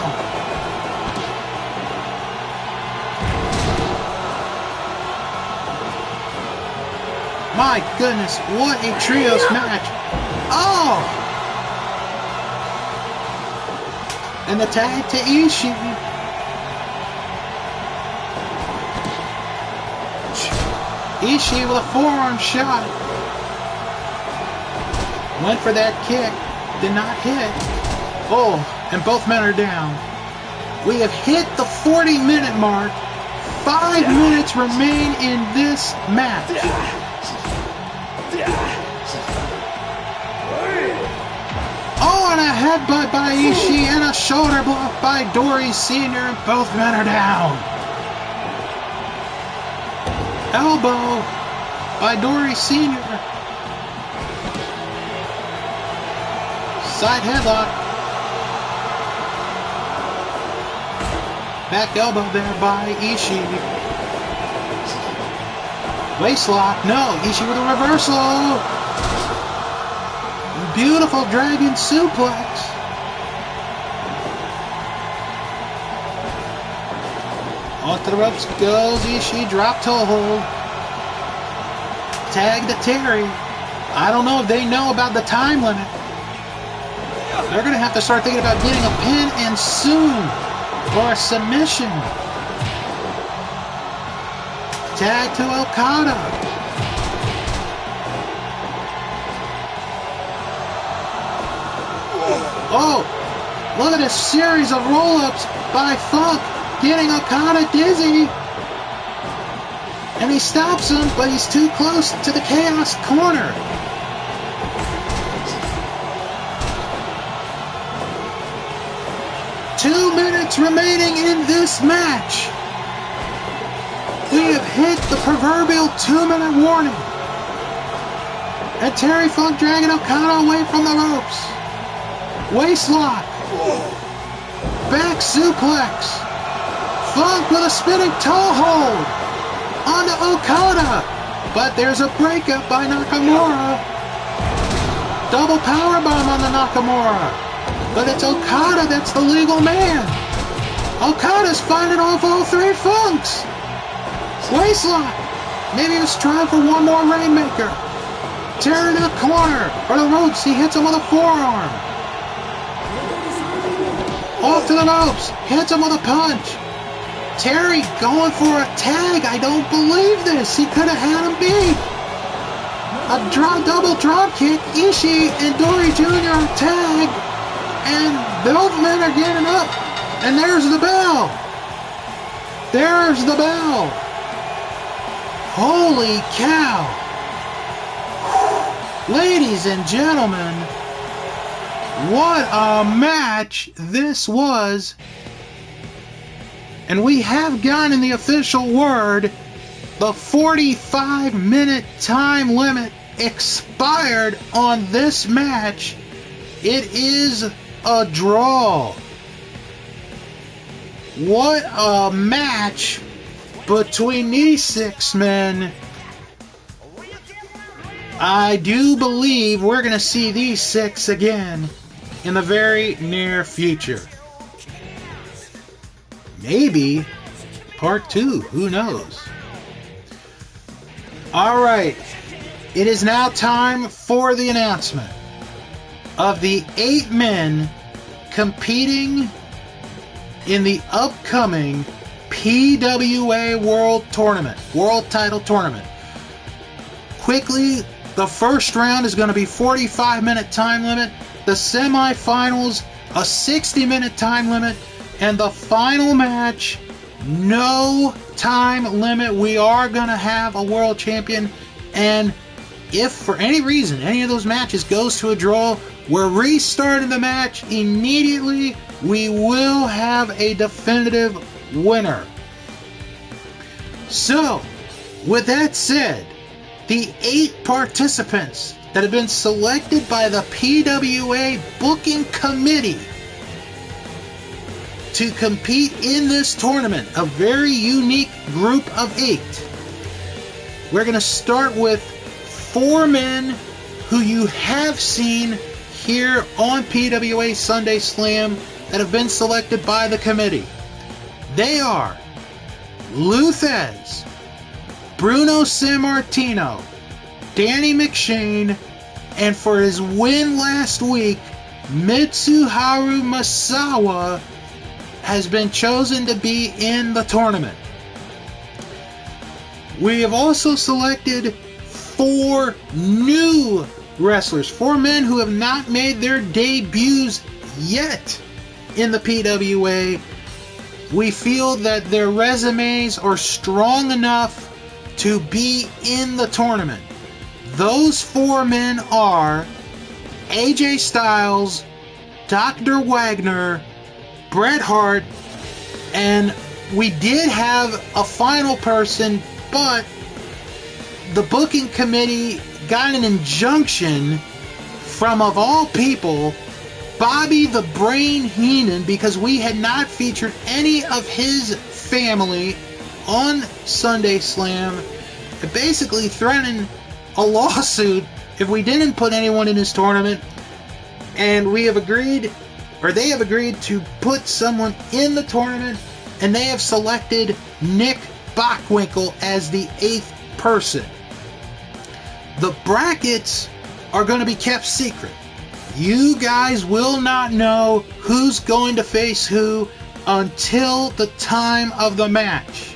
A: My goodness, what a trios match. Oh! And the tag to Ishii. Ishii with a forearm shot. Went for that kick. Did not hit. Oh, and both men are down. We have hit the 40-minute mark. 5 minutes remain in this match. Oh, and a headbutt by Ishii and a shoulder block by Dory Sr. Both men are down. Elbow by Dory Sr. Side headlock. Back elbow there by Ishii. Waist lock. No, Ishii with a reversal. Beautiful dragon suplex. Off to the ropes goes Ishii, drop toe hold. Tag to Terry. I don't know if they know about the time limit. They're going to have to start thinking about getting a pin and soon. Or a submission. Tag to Okada. Oh, look at this series of roll-ups by Funk, getting Okada dizzy. And he stops him, but he's too close to the Chaos corner. Two minutes remaining in this match. We have hit the proverbial 2-minute warning. And Terry Funk dragging Okada away from the ropes. Waistlock. Back suplex. Funk with a spinning toe hold onto Okada. But there's a breakup by Nakamura. Double powerbomb on the Nakamura. But it's Okada that's the legal man. Okada's fighting off all three Funks. Waistlock. Maybe he was trying for one more Rainmaker. Terry in the corner. Or the ropes. He hits him with a forearm. Off to the ropes. Hits him with a punch. Terry going for a tag. I don't believe this. He could have had him beat. A double drop kick. Ishii and Dory Jr. tag. And both men are getting up. And there's the bell. There's the bell. Holy cow. Ladies and gentlemen, what a match this was. And we have gotten the official word. The 45-minute time limit expired on this match. It is a draw. What a match between these six men. I do believe we're going to see these six again in the very near future. Maybe part 2, who knows? Alright, it is now time for the announcement of the 8 men competing in the upcoming PWA World Tournament, World Title Tournament. Quickly, the first round is going to be 45-minute time limit, the semifinals a 60-minute time limit, and the final match, no time limit. We are going to have a world champion, and if for any reason any of those matches goes to a draw, we're restarting the match immediately. We will have a definitive winner. So, with that said, the 8 participants that have been selected by the PWA Booking Committee to compete in this tournament, a very unique group of 8. We're going to start with 4 men who you have seen here on PWA Sunday Slam that have been selected by the committee. They are Luthez, Bruno Sammartino, Danny McShane, and for his win last week, Mitsuharu Misawa has been chosen to be in the tournament. We have also selected 4 new wrestlers, 4 men who have not made their debuts yet in the PWA. We feel that their resumes are strong enough to be in the tournament. Those 4 men are AJ Styles, Dr. Wagner, Bret Hart, and we did have a final person, but the booking committee got an injunction from, of all people, Bobby the Brain Heenan, because we had not featured any of his family on Sunday Slam, basically threatening a lawsuit if we didn't put anyone in this tournament. And we have agreed, or they have agreed, to put someone in the tournament. and they have selected Nick Bockwinkel as the 8th person. The brackets are going to be kept secret. You guys will not know who's going to face who until the time of the match.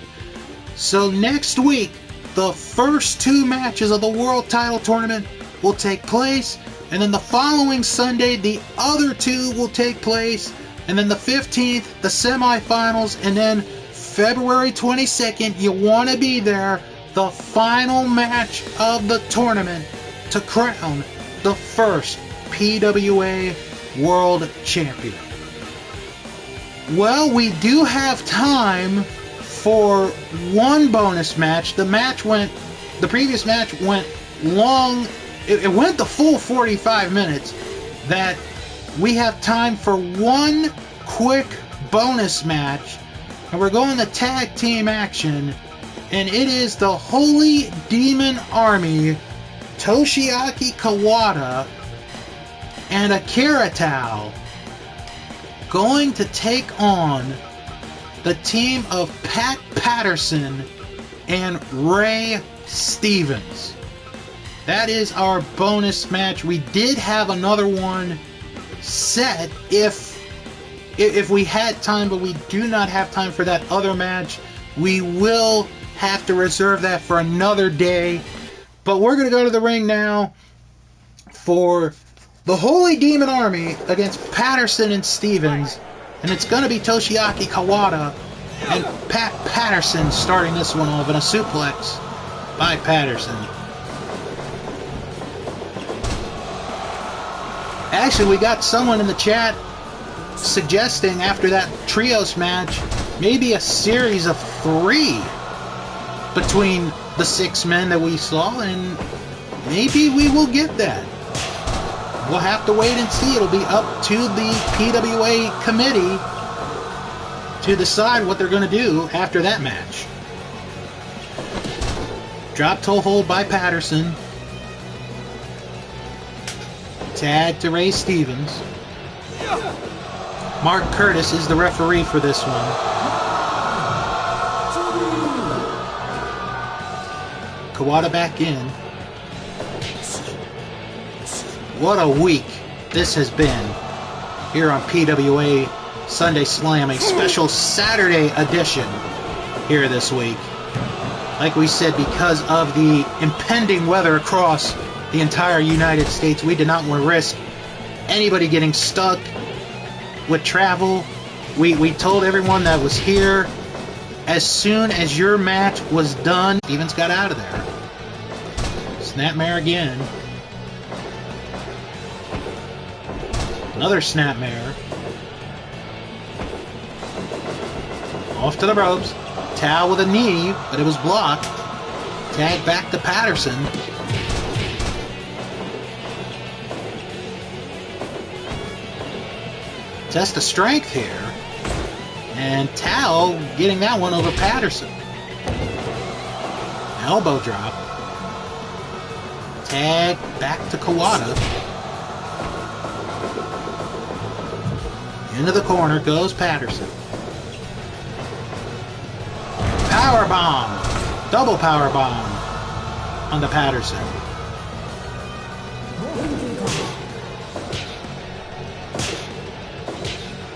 A: So next week, the first 2 matches of the World Title Tournament will take place, and then the following Sunday, the other 2 will take place, and then the 15th, the semifinals, and then February 22nd, you want to be there, the final match of the tournament to crown the first PWA World Champion. Well, we do have time for one bonus match. The previous match went long. It went the full 45 minutes. That we have time for one quick bonus match, and we're going to tag team action, and it is the Holy Demon Army, Toshiaki Kawada and Akira Tao, going to take on the team of Pat Patterson and Ray Stevens. That is our bonus match. We did have another one set if we had time, but we do not have time for that other match. We will have to reserve that for another day. But we're going to go to the ring now for the Holy Demon Army against Patterson and Stevens. And it's going to be Toshiaki Kawada and Pat Patterson starting this one off in a suplex by Patterson. Actually, we got someone in the chat suggesting after that trios match, maybe a series of 3 between the 6 men that we saw, and maybe we will get that. We'll have to wait and see. It'll be up to the PWA committee to decide what they're going to do after that match. Drop toe hold by Patterson. Tag to Ray Stevens. Mark Curtis is the referee for this one. Kawada back in. What a week this has been here on PWA Sunday Slam, a special Saturday edition here this week. Like we said, because of the impending weather across the entire United States, we did not want to risk anybody getting stuck with travel. We told everyone that was here, as soon as your match was done, Stevens got out of there. Snapmare again. Another snapmare. Off to the ropes. Towel with a knee, but it was blocked. Tag back to Patterson. Test of strength here. And Tao getting that one over Patterson. Elbow drop. Tag back to Kawada. Into the corner goes Patterson. Power bomb. Double power bomb on the Patterson.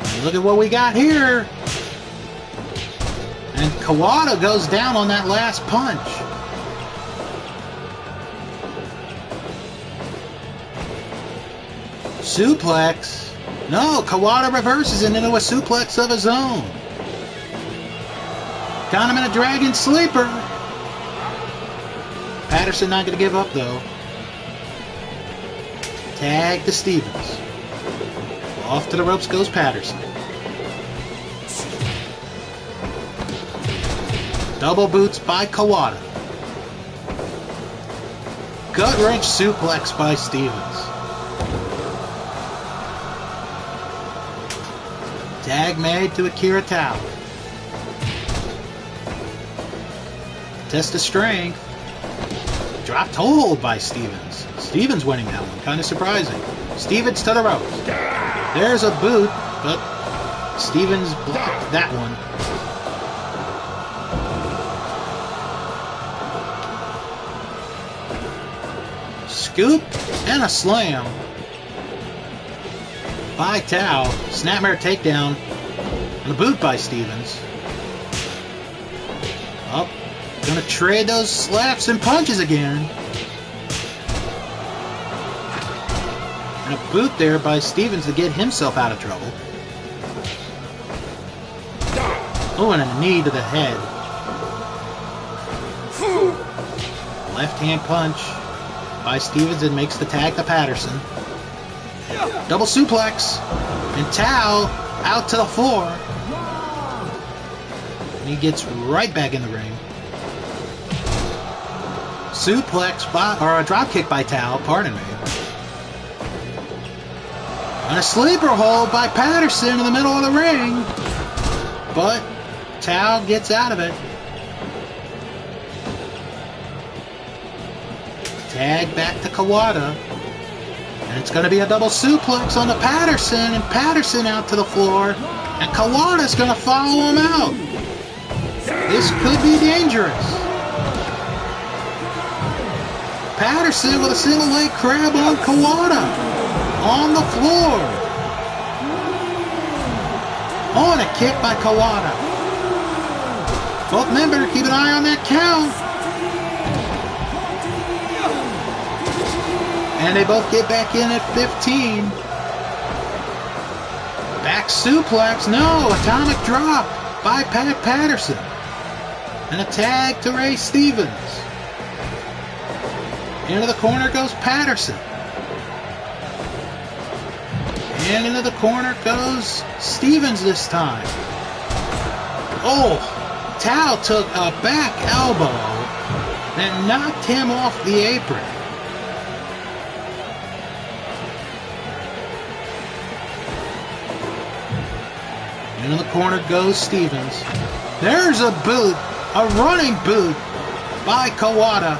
A: And look at what we got here. And Kawada goes down on that last punch. Suplex. No, Kawada reverses it into a suplex of his own. Got him in a dragon sleeper. Patterson not going to give up, though. Tag to Stevens. Off to the ropes goes Patterson. Double boots by Kawada. Gut wrench suplex by Stevens. Tag made to Akira Tao. Test of strength. Drop toe hold by Stevens. Stevens winning that one. Kind of surprising. Stevens to the ropes. There's a boot, but Stevens blocked that one. Scoop and a slam by Tao. Snapmare takedown and a boot by Stevens. Up. Gonna trade those slaps and punches again. And a boot there by Stevens to get himself out of trouble. Oh, and a knee to the head. Left hand punch by Stevens and makes the tag to Patterson. Double suplex. And Tao out to the floor. And he gets right back in the ring. Suplex by, or a drop kick by Tao, pardon me. And a sleeper hold by Patterson in the middle of the ring. But Tao gets out of it. Tag back to Kawada. And it's going to be a double suplex on the Patterson. And Patterson out to the floor. And Kawada's going to follow him out. This could be dangerous. Patterson with a single leg crab on Kawada. On the floor. Oh, and a kick by Kawada. Both men better keep an eye on that count. And they both get back in at 15. Back suplex. No, atomic drop by Pat Patterson. And a tag to Ray Stevens. Into the corner goes Patterson. And into the corner goes Stevens this time. Oh, Tao took a back elbow and knocked him off the apron. Into the corner goes Stevens. There's a boot, a running boot by Kawada.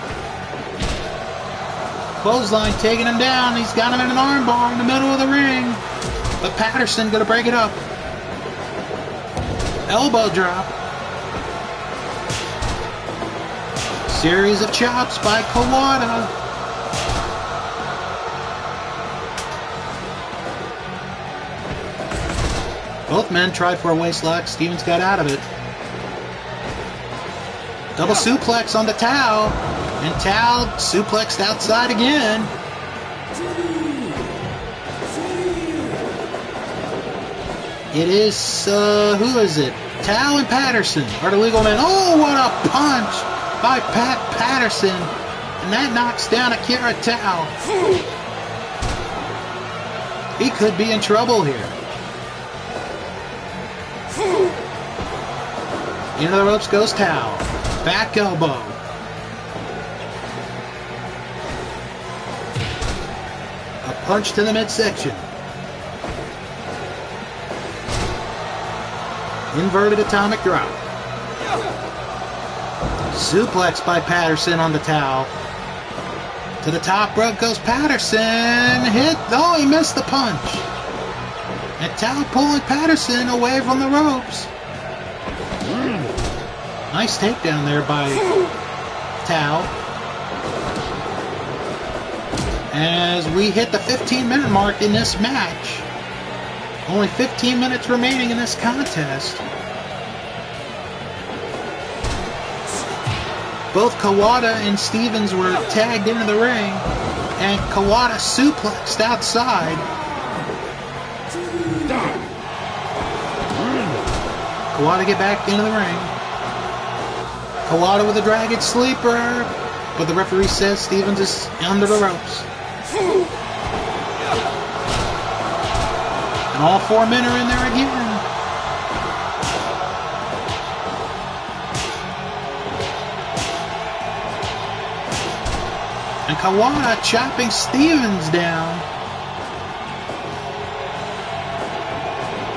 A: Clothesline taking him down. He's got him in an armbar in the middle of the ring. But Patterson gonna break it up. Elbow drop. Series of chops by Kawada. Both men tried for a waistlock. Stevens got out of it. Double suplex on the Tao. And Tao suplexed outside again. It is, who is it? Tao and Patterson are the legal men. Oh, what a punch by Pat Patterson. And that knocks down Akira Tao. He could be in trouble here. Into the ropes goes Tao. Back elbow. A punch to the midsection. Inverted atomic drop. Suplex by Patterson on the Tao. To the top rope goes Patterson. Hit. Oh, he missed the punch. And Tao pulling Patterson away from the ropes. Nice takedown there by Tao. As we hit the 15-minute mark in this match. Only 15 minutes remaining in this contest. Both Kawada and Stevens were tagged into the ring, and Kawada suplexed outside. Kawada get back into the ring. Kawada with a dragon sleeper, but the referee says Stevens is under the ropes. And all four men are in there again. And Kawada chopping Stevens down.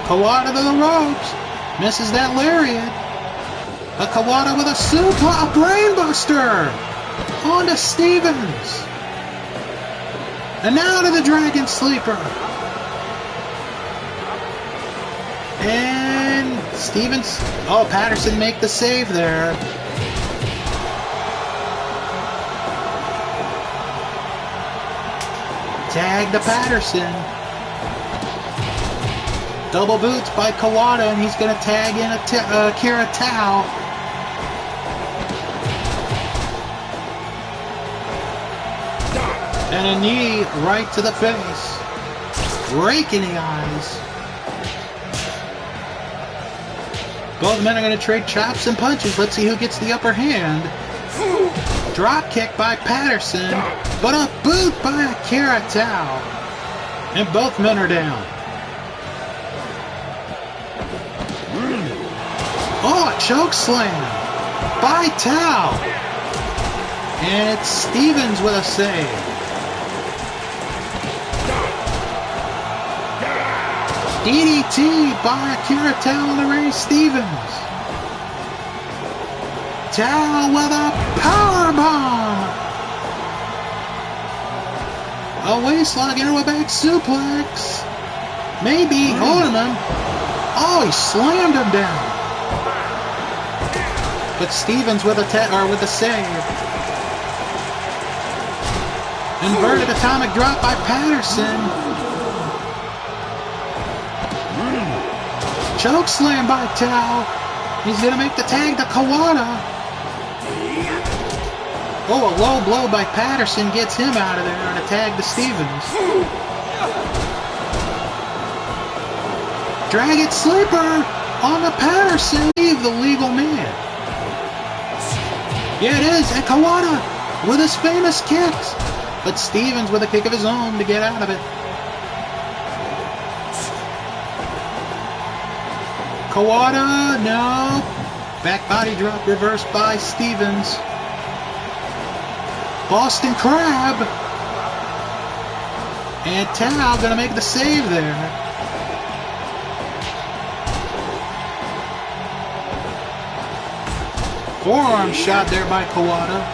A: Kawada to the ropes. Misses that lariat. But Kawada with a suplex, a brainbuster onto Stevens. And now to the Dragon Sleeper. And Stevens, oh, Patterson make the save there. Tag to Patterson. Double boots by Kawada, and he's going to tag in a Kira Tao. And a knee right to the face. Rake in the eyes. Both men are going to trade chops and punches. Let's see who gets the upper hand. Drop kick by Patterson, but a boot by Akira Tao. And both men are down. Oh, a choke slam by Tao. And it's Stevens with a save. DDT by Akira Tao to Ray Stevens. Tao with a powerbomb. A waistlock into a back suplex. Maybe holding him. Oh, he slammed him down. But Stevens with a save. Inverted atomic drop by Patterson. Choke slam by Tao. He's going to make the tag to Kawada. Oh, a low blow by Patterson gets him out of there and a tag to Stevens. Dragon Sleeper on the Patterson. Leave the legal man. Yeah, it is. And Kawada with his famous kicks. But Stevens with a kick of his own to get out of it. Kawada, no. Back body drop reversed by Stevens. Boston Crab. And Tao gonna make the save there. Forearm shot there by Kawada.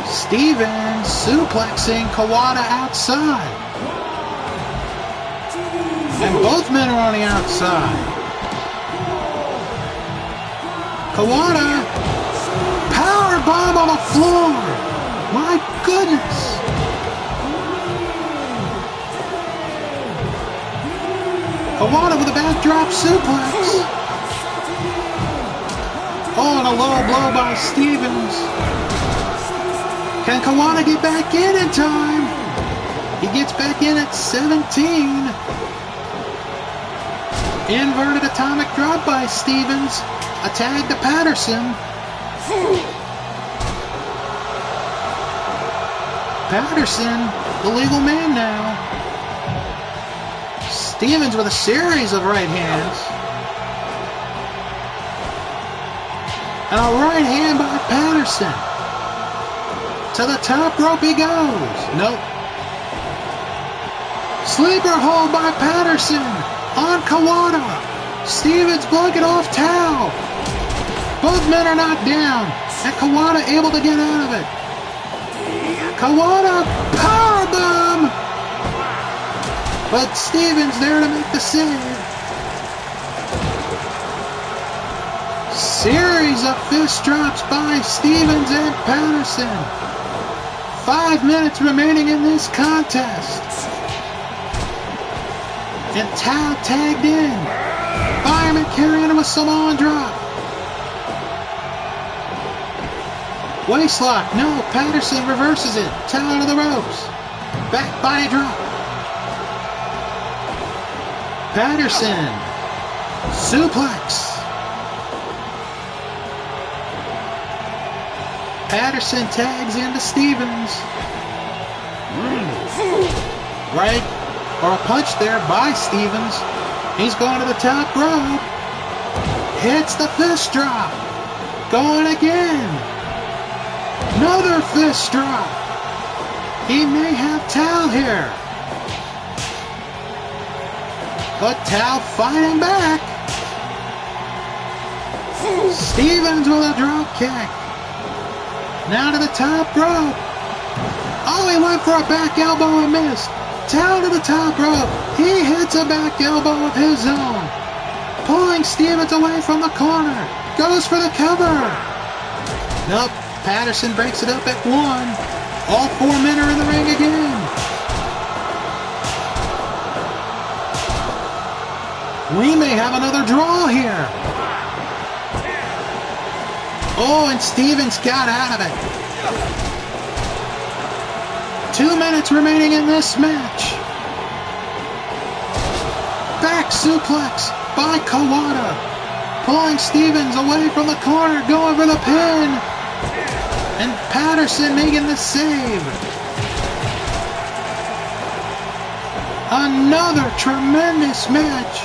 A: Stevens suplexing Kawada outside. And both men are on the outside. Kawada, power bomb on the floor. My goodness. Kawada with a backdrop suplex. Oh, and a low blow by Stevens. Can Kawada get back in time? He gets back in at 17. Inverted atomic drop by Stevens. A tag to Patterson. Patterson, the legal man now. Stevens with a series of right hands. And a right hand by Patterson. To the top rope he goes. Nope. Sleeper hold by Patterson. On Kawada. Stevens blocking off Tao. Both men are knocked down. And Kawada able to get out of it. Kawada powerbomb. But Stevens there to make the save. Series of fist drops by Stevens and Patterson. 5 minutes remaining in this contest. And Tao tagged in. Fireman carrying him a Samoan drop. Waistlock. No. Patterson reverses it. Tao to the ropes. Back body drop. Patterson. Suplex. Patterson tags into Stevens. Right. Or a punch there by Stevens. He's going to the top rope. Hits the fist drop. Going again. Another fist drop. He may have Tao here. But Tao fighting back. Stevens with a drop kick. Now to the top rope. Oh, he went for a back elbow and missed. Tao to the top rope. He hits a back elbow of his own. Pulling Stevens away from the corner. Goes for the cover. Nope. Patterson breaks it up at 1. All 4 men are in the ring again. We may have another draw here. Oh, and Stevens got out of it. 2 minutes remaining in this match. Back suplex by Kawada. Pulling Stevens away from the corner, going for the pin. And Patterson making the save. Another tremendous match.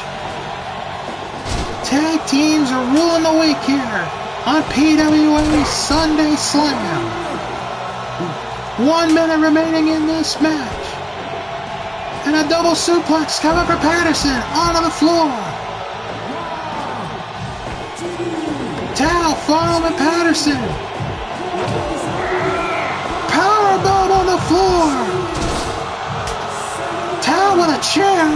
A: Tag teams are ruling the week here on PWA Sunday Slam. 1 minute remaining in this match. And a double suplex coming for Patterson onto the floor. Tao following Patterson. Powerbomb on the floor. Tao with a chair.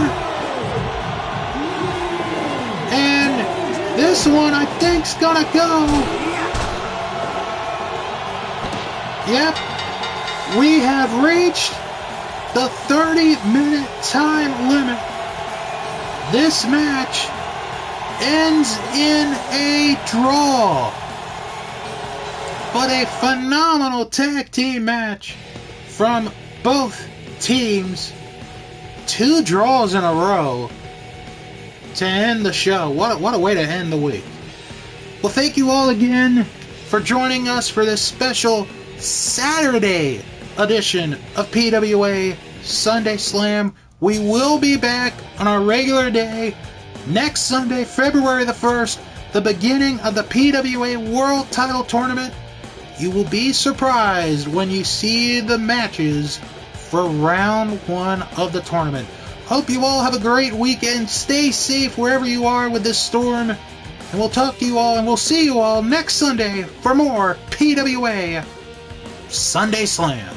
A: And this one I think's gonna go. Yep. We have reached the 30-minute time limit. This match ends in a draw. But a phenomenal tag team match from both teams. 2 draws in a row to end the show. What a way to end the week. Well, thank you all again for joining us for this special Saturday edition of PWA Sunday Slam. We will be back on our regular day next Sunday, February the 1st, the beginning of the PWA World Title Tournament. You will be surprised when you see the matches for round 1 of the tournament. Hope you all have a great weekend. Stay safe wherever you are with this storm. And we'll talk to you all and we'll see you all next Sunday for more PWA Sunday Slam.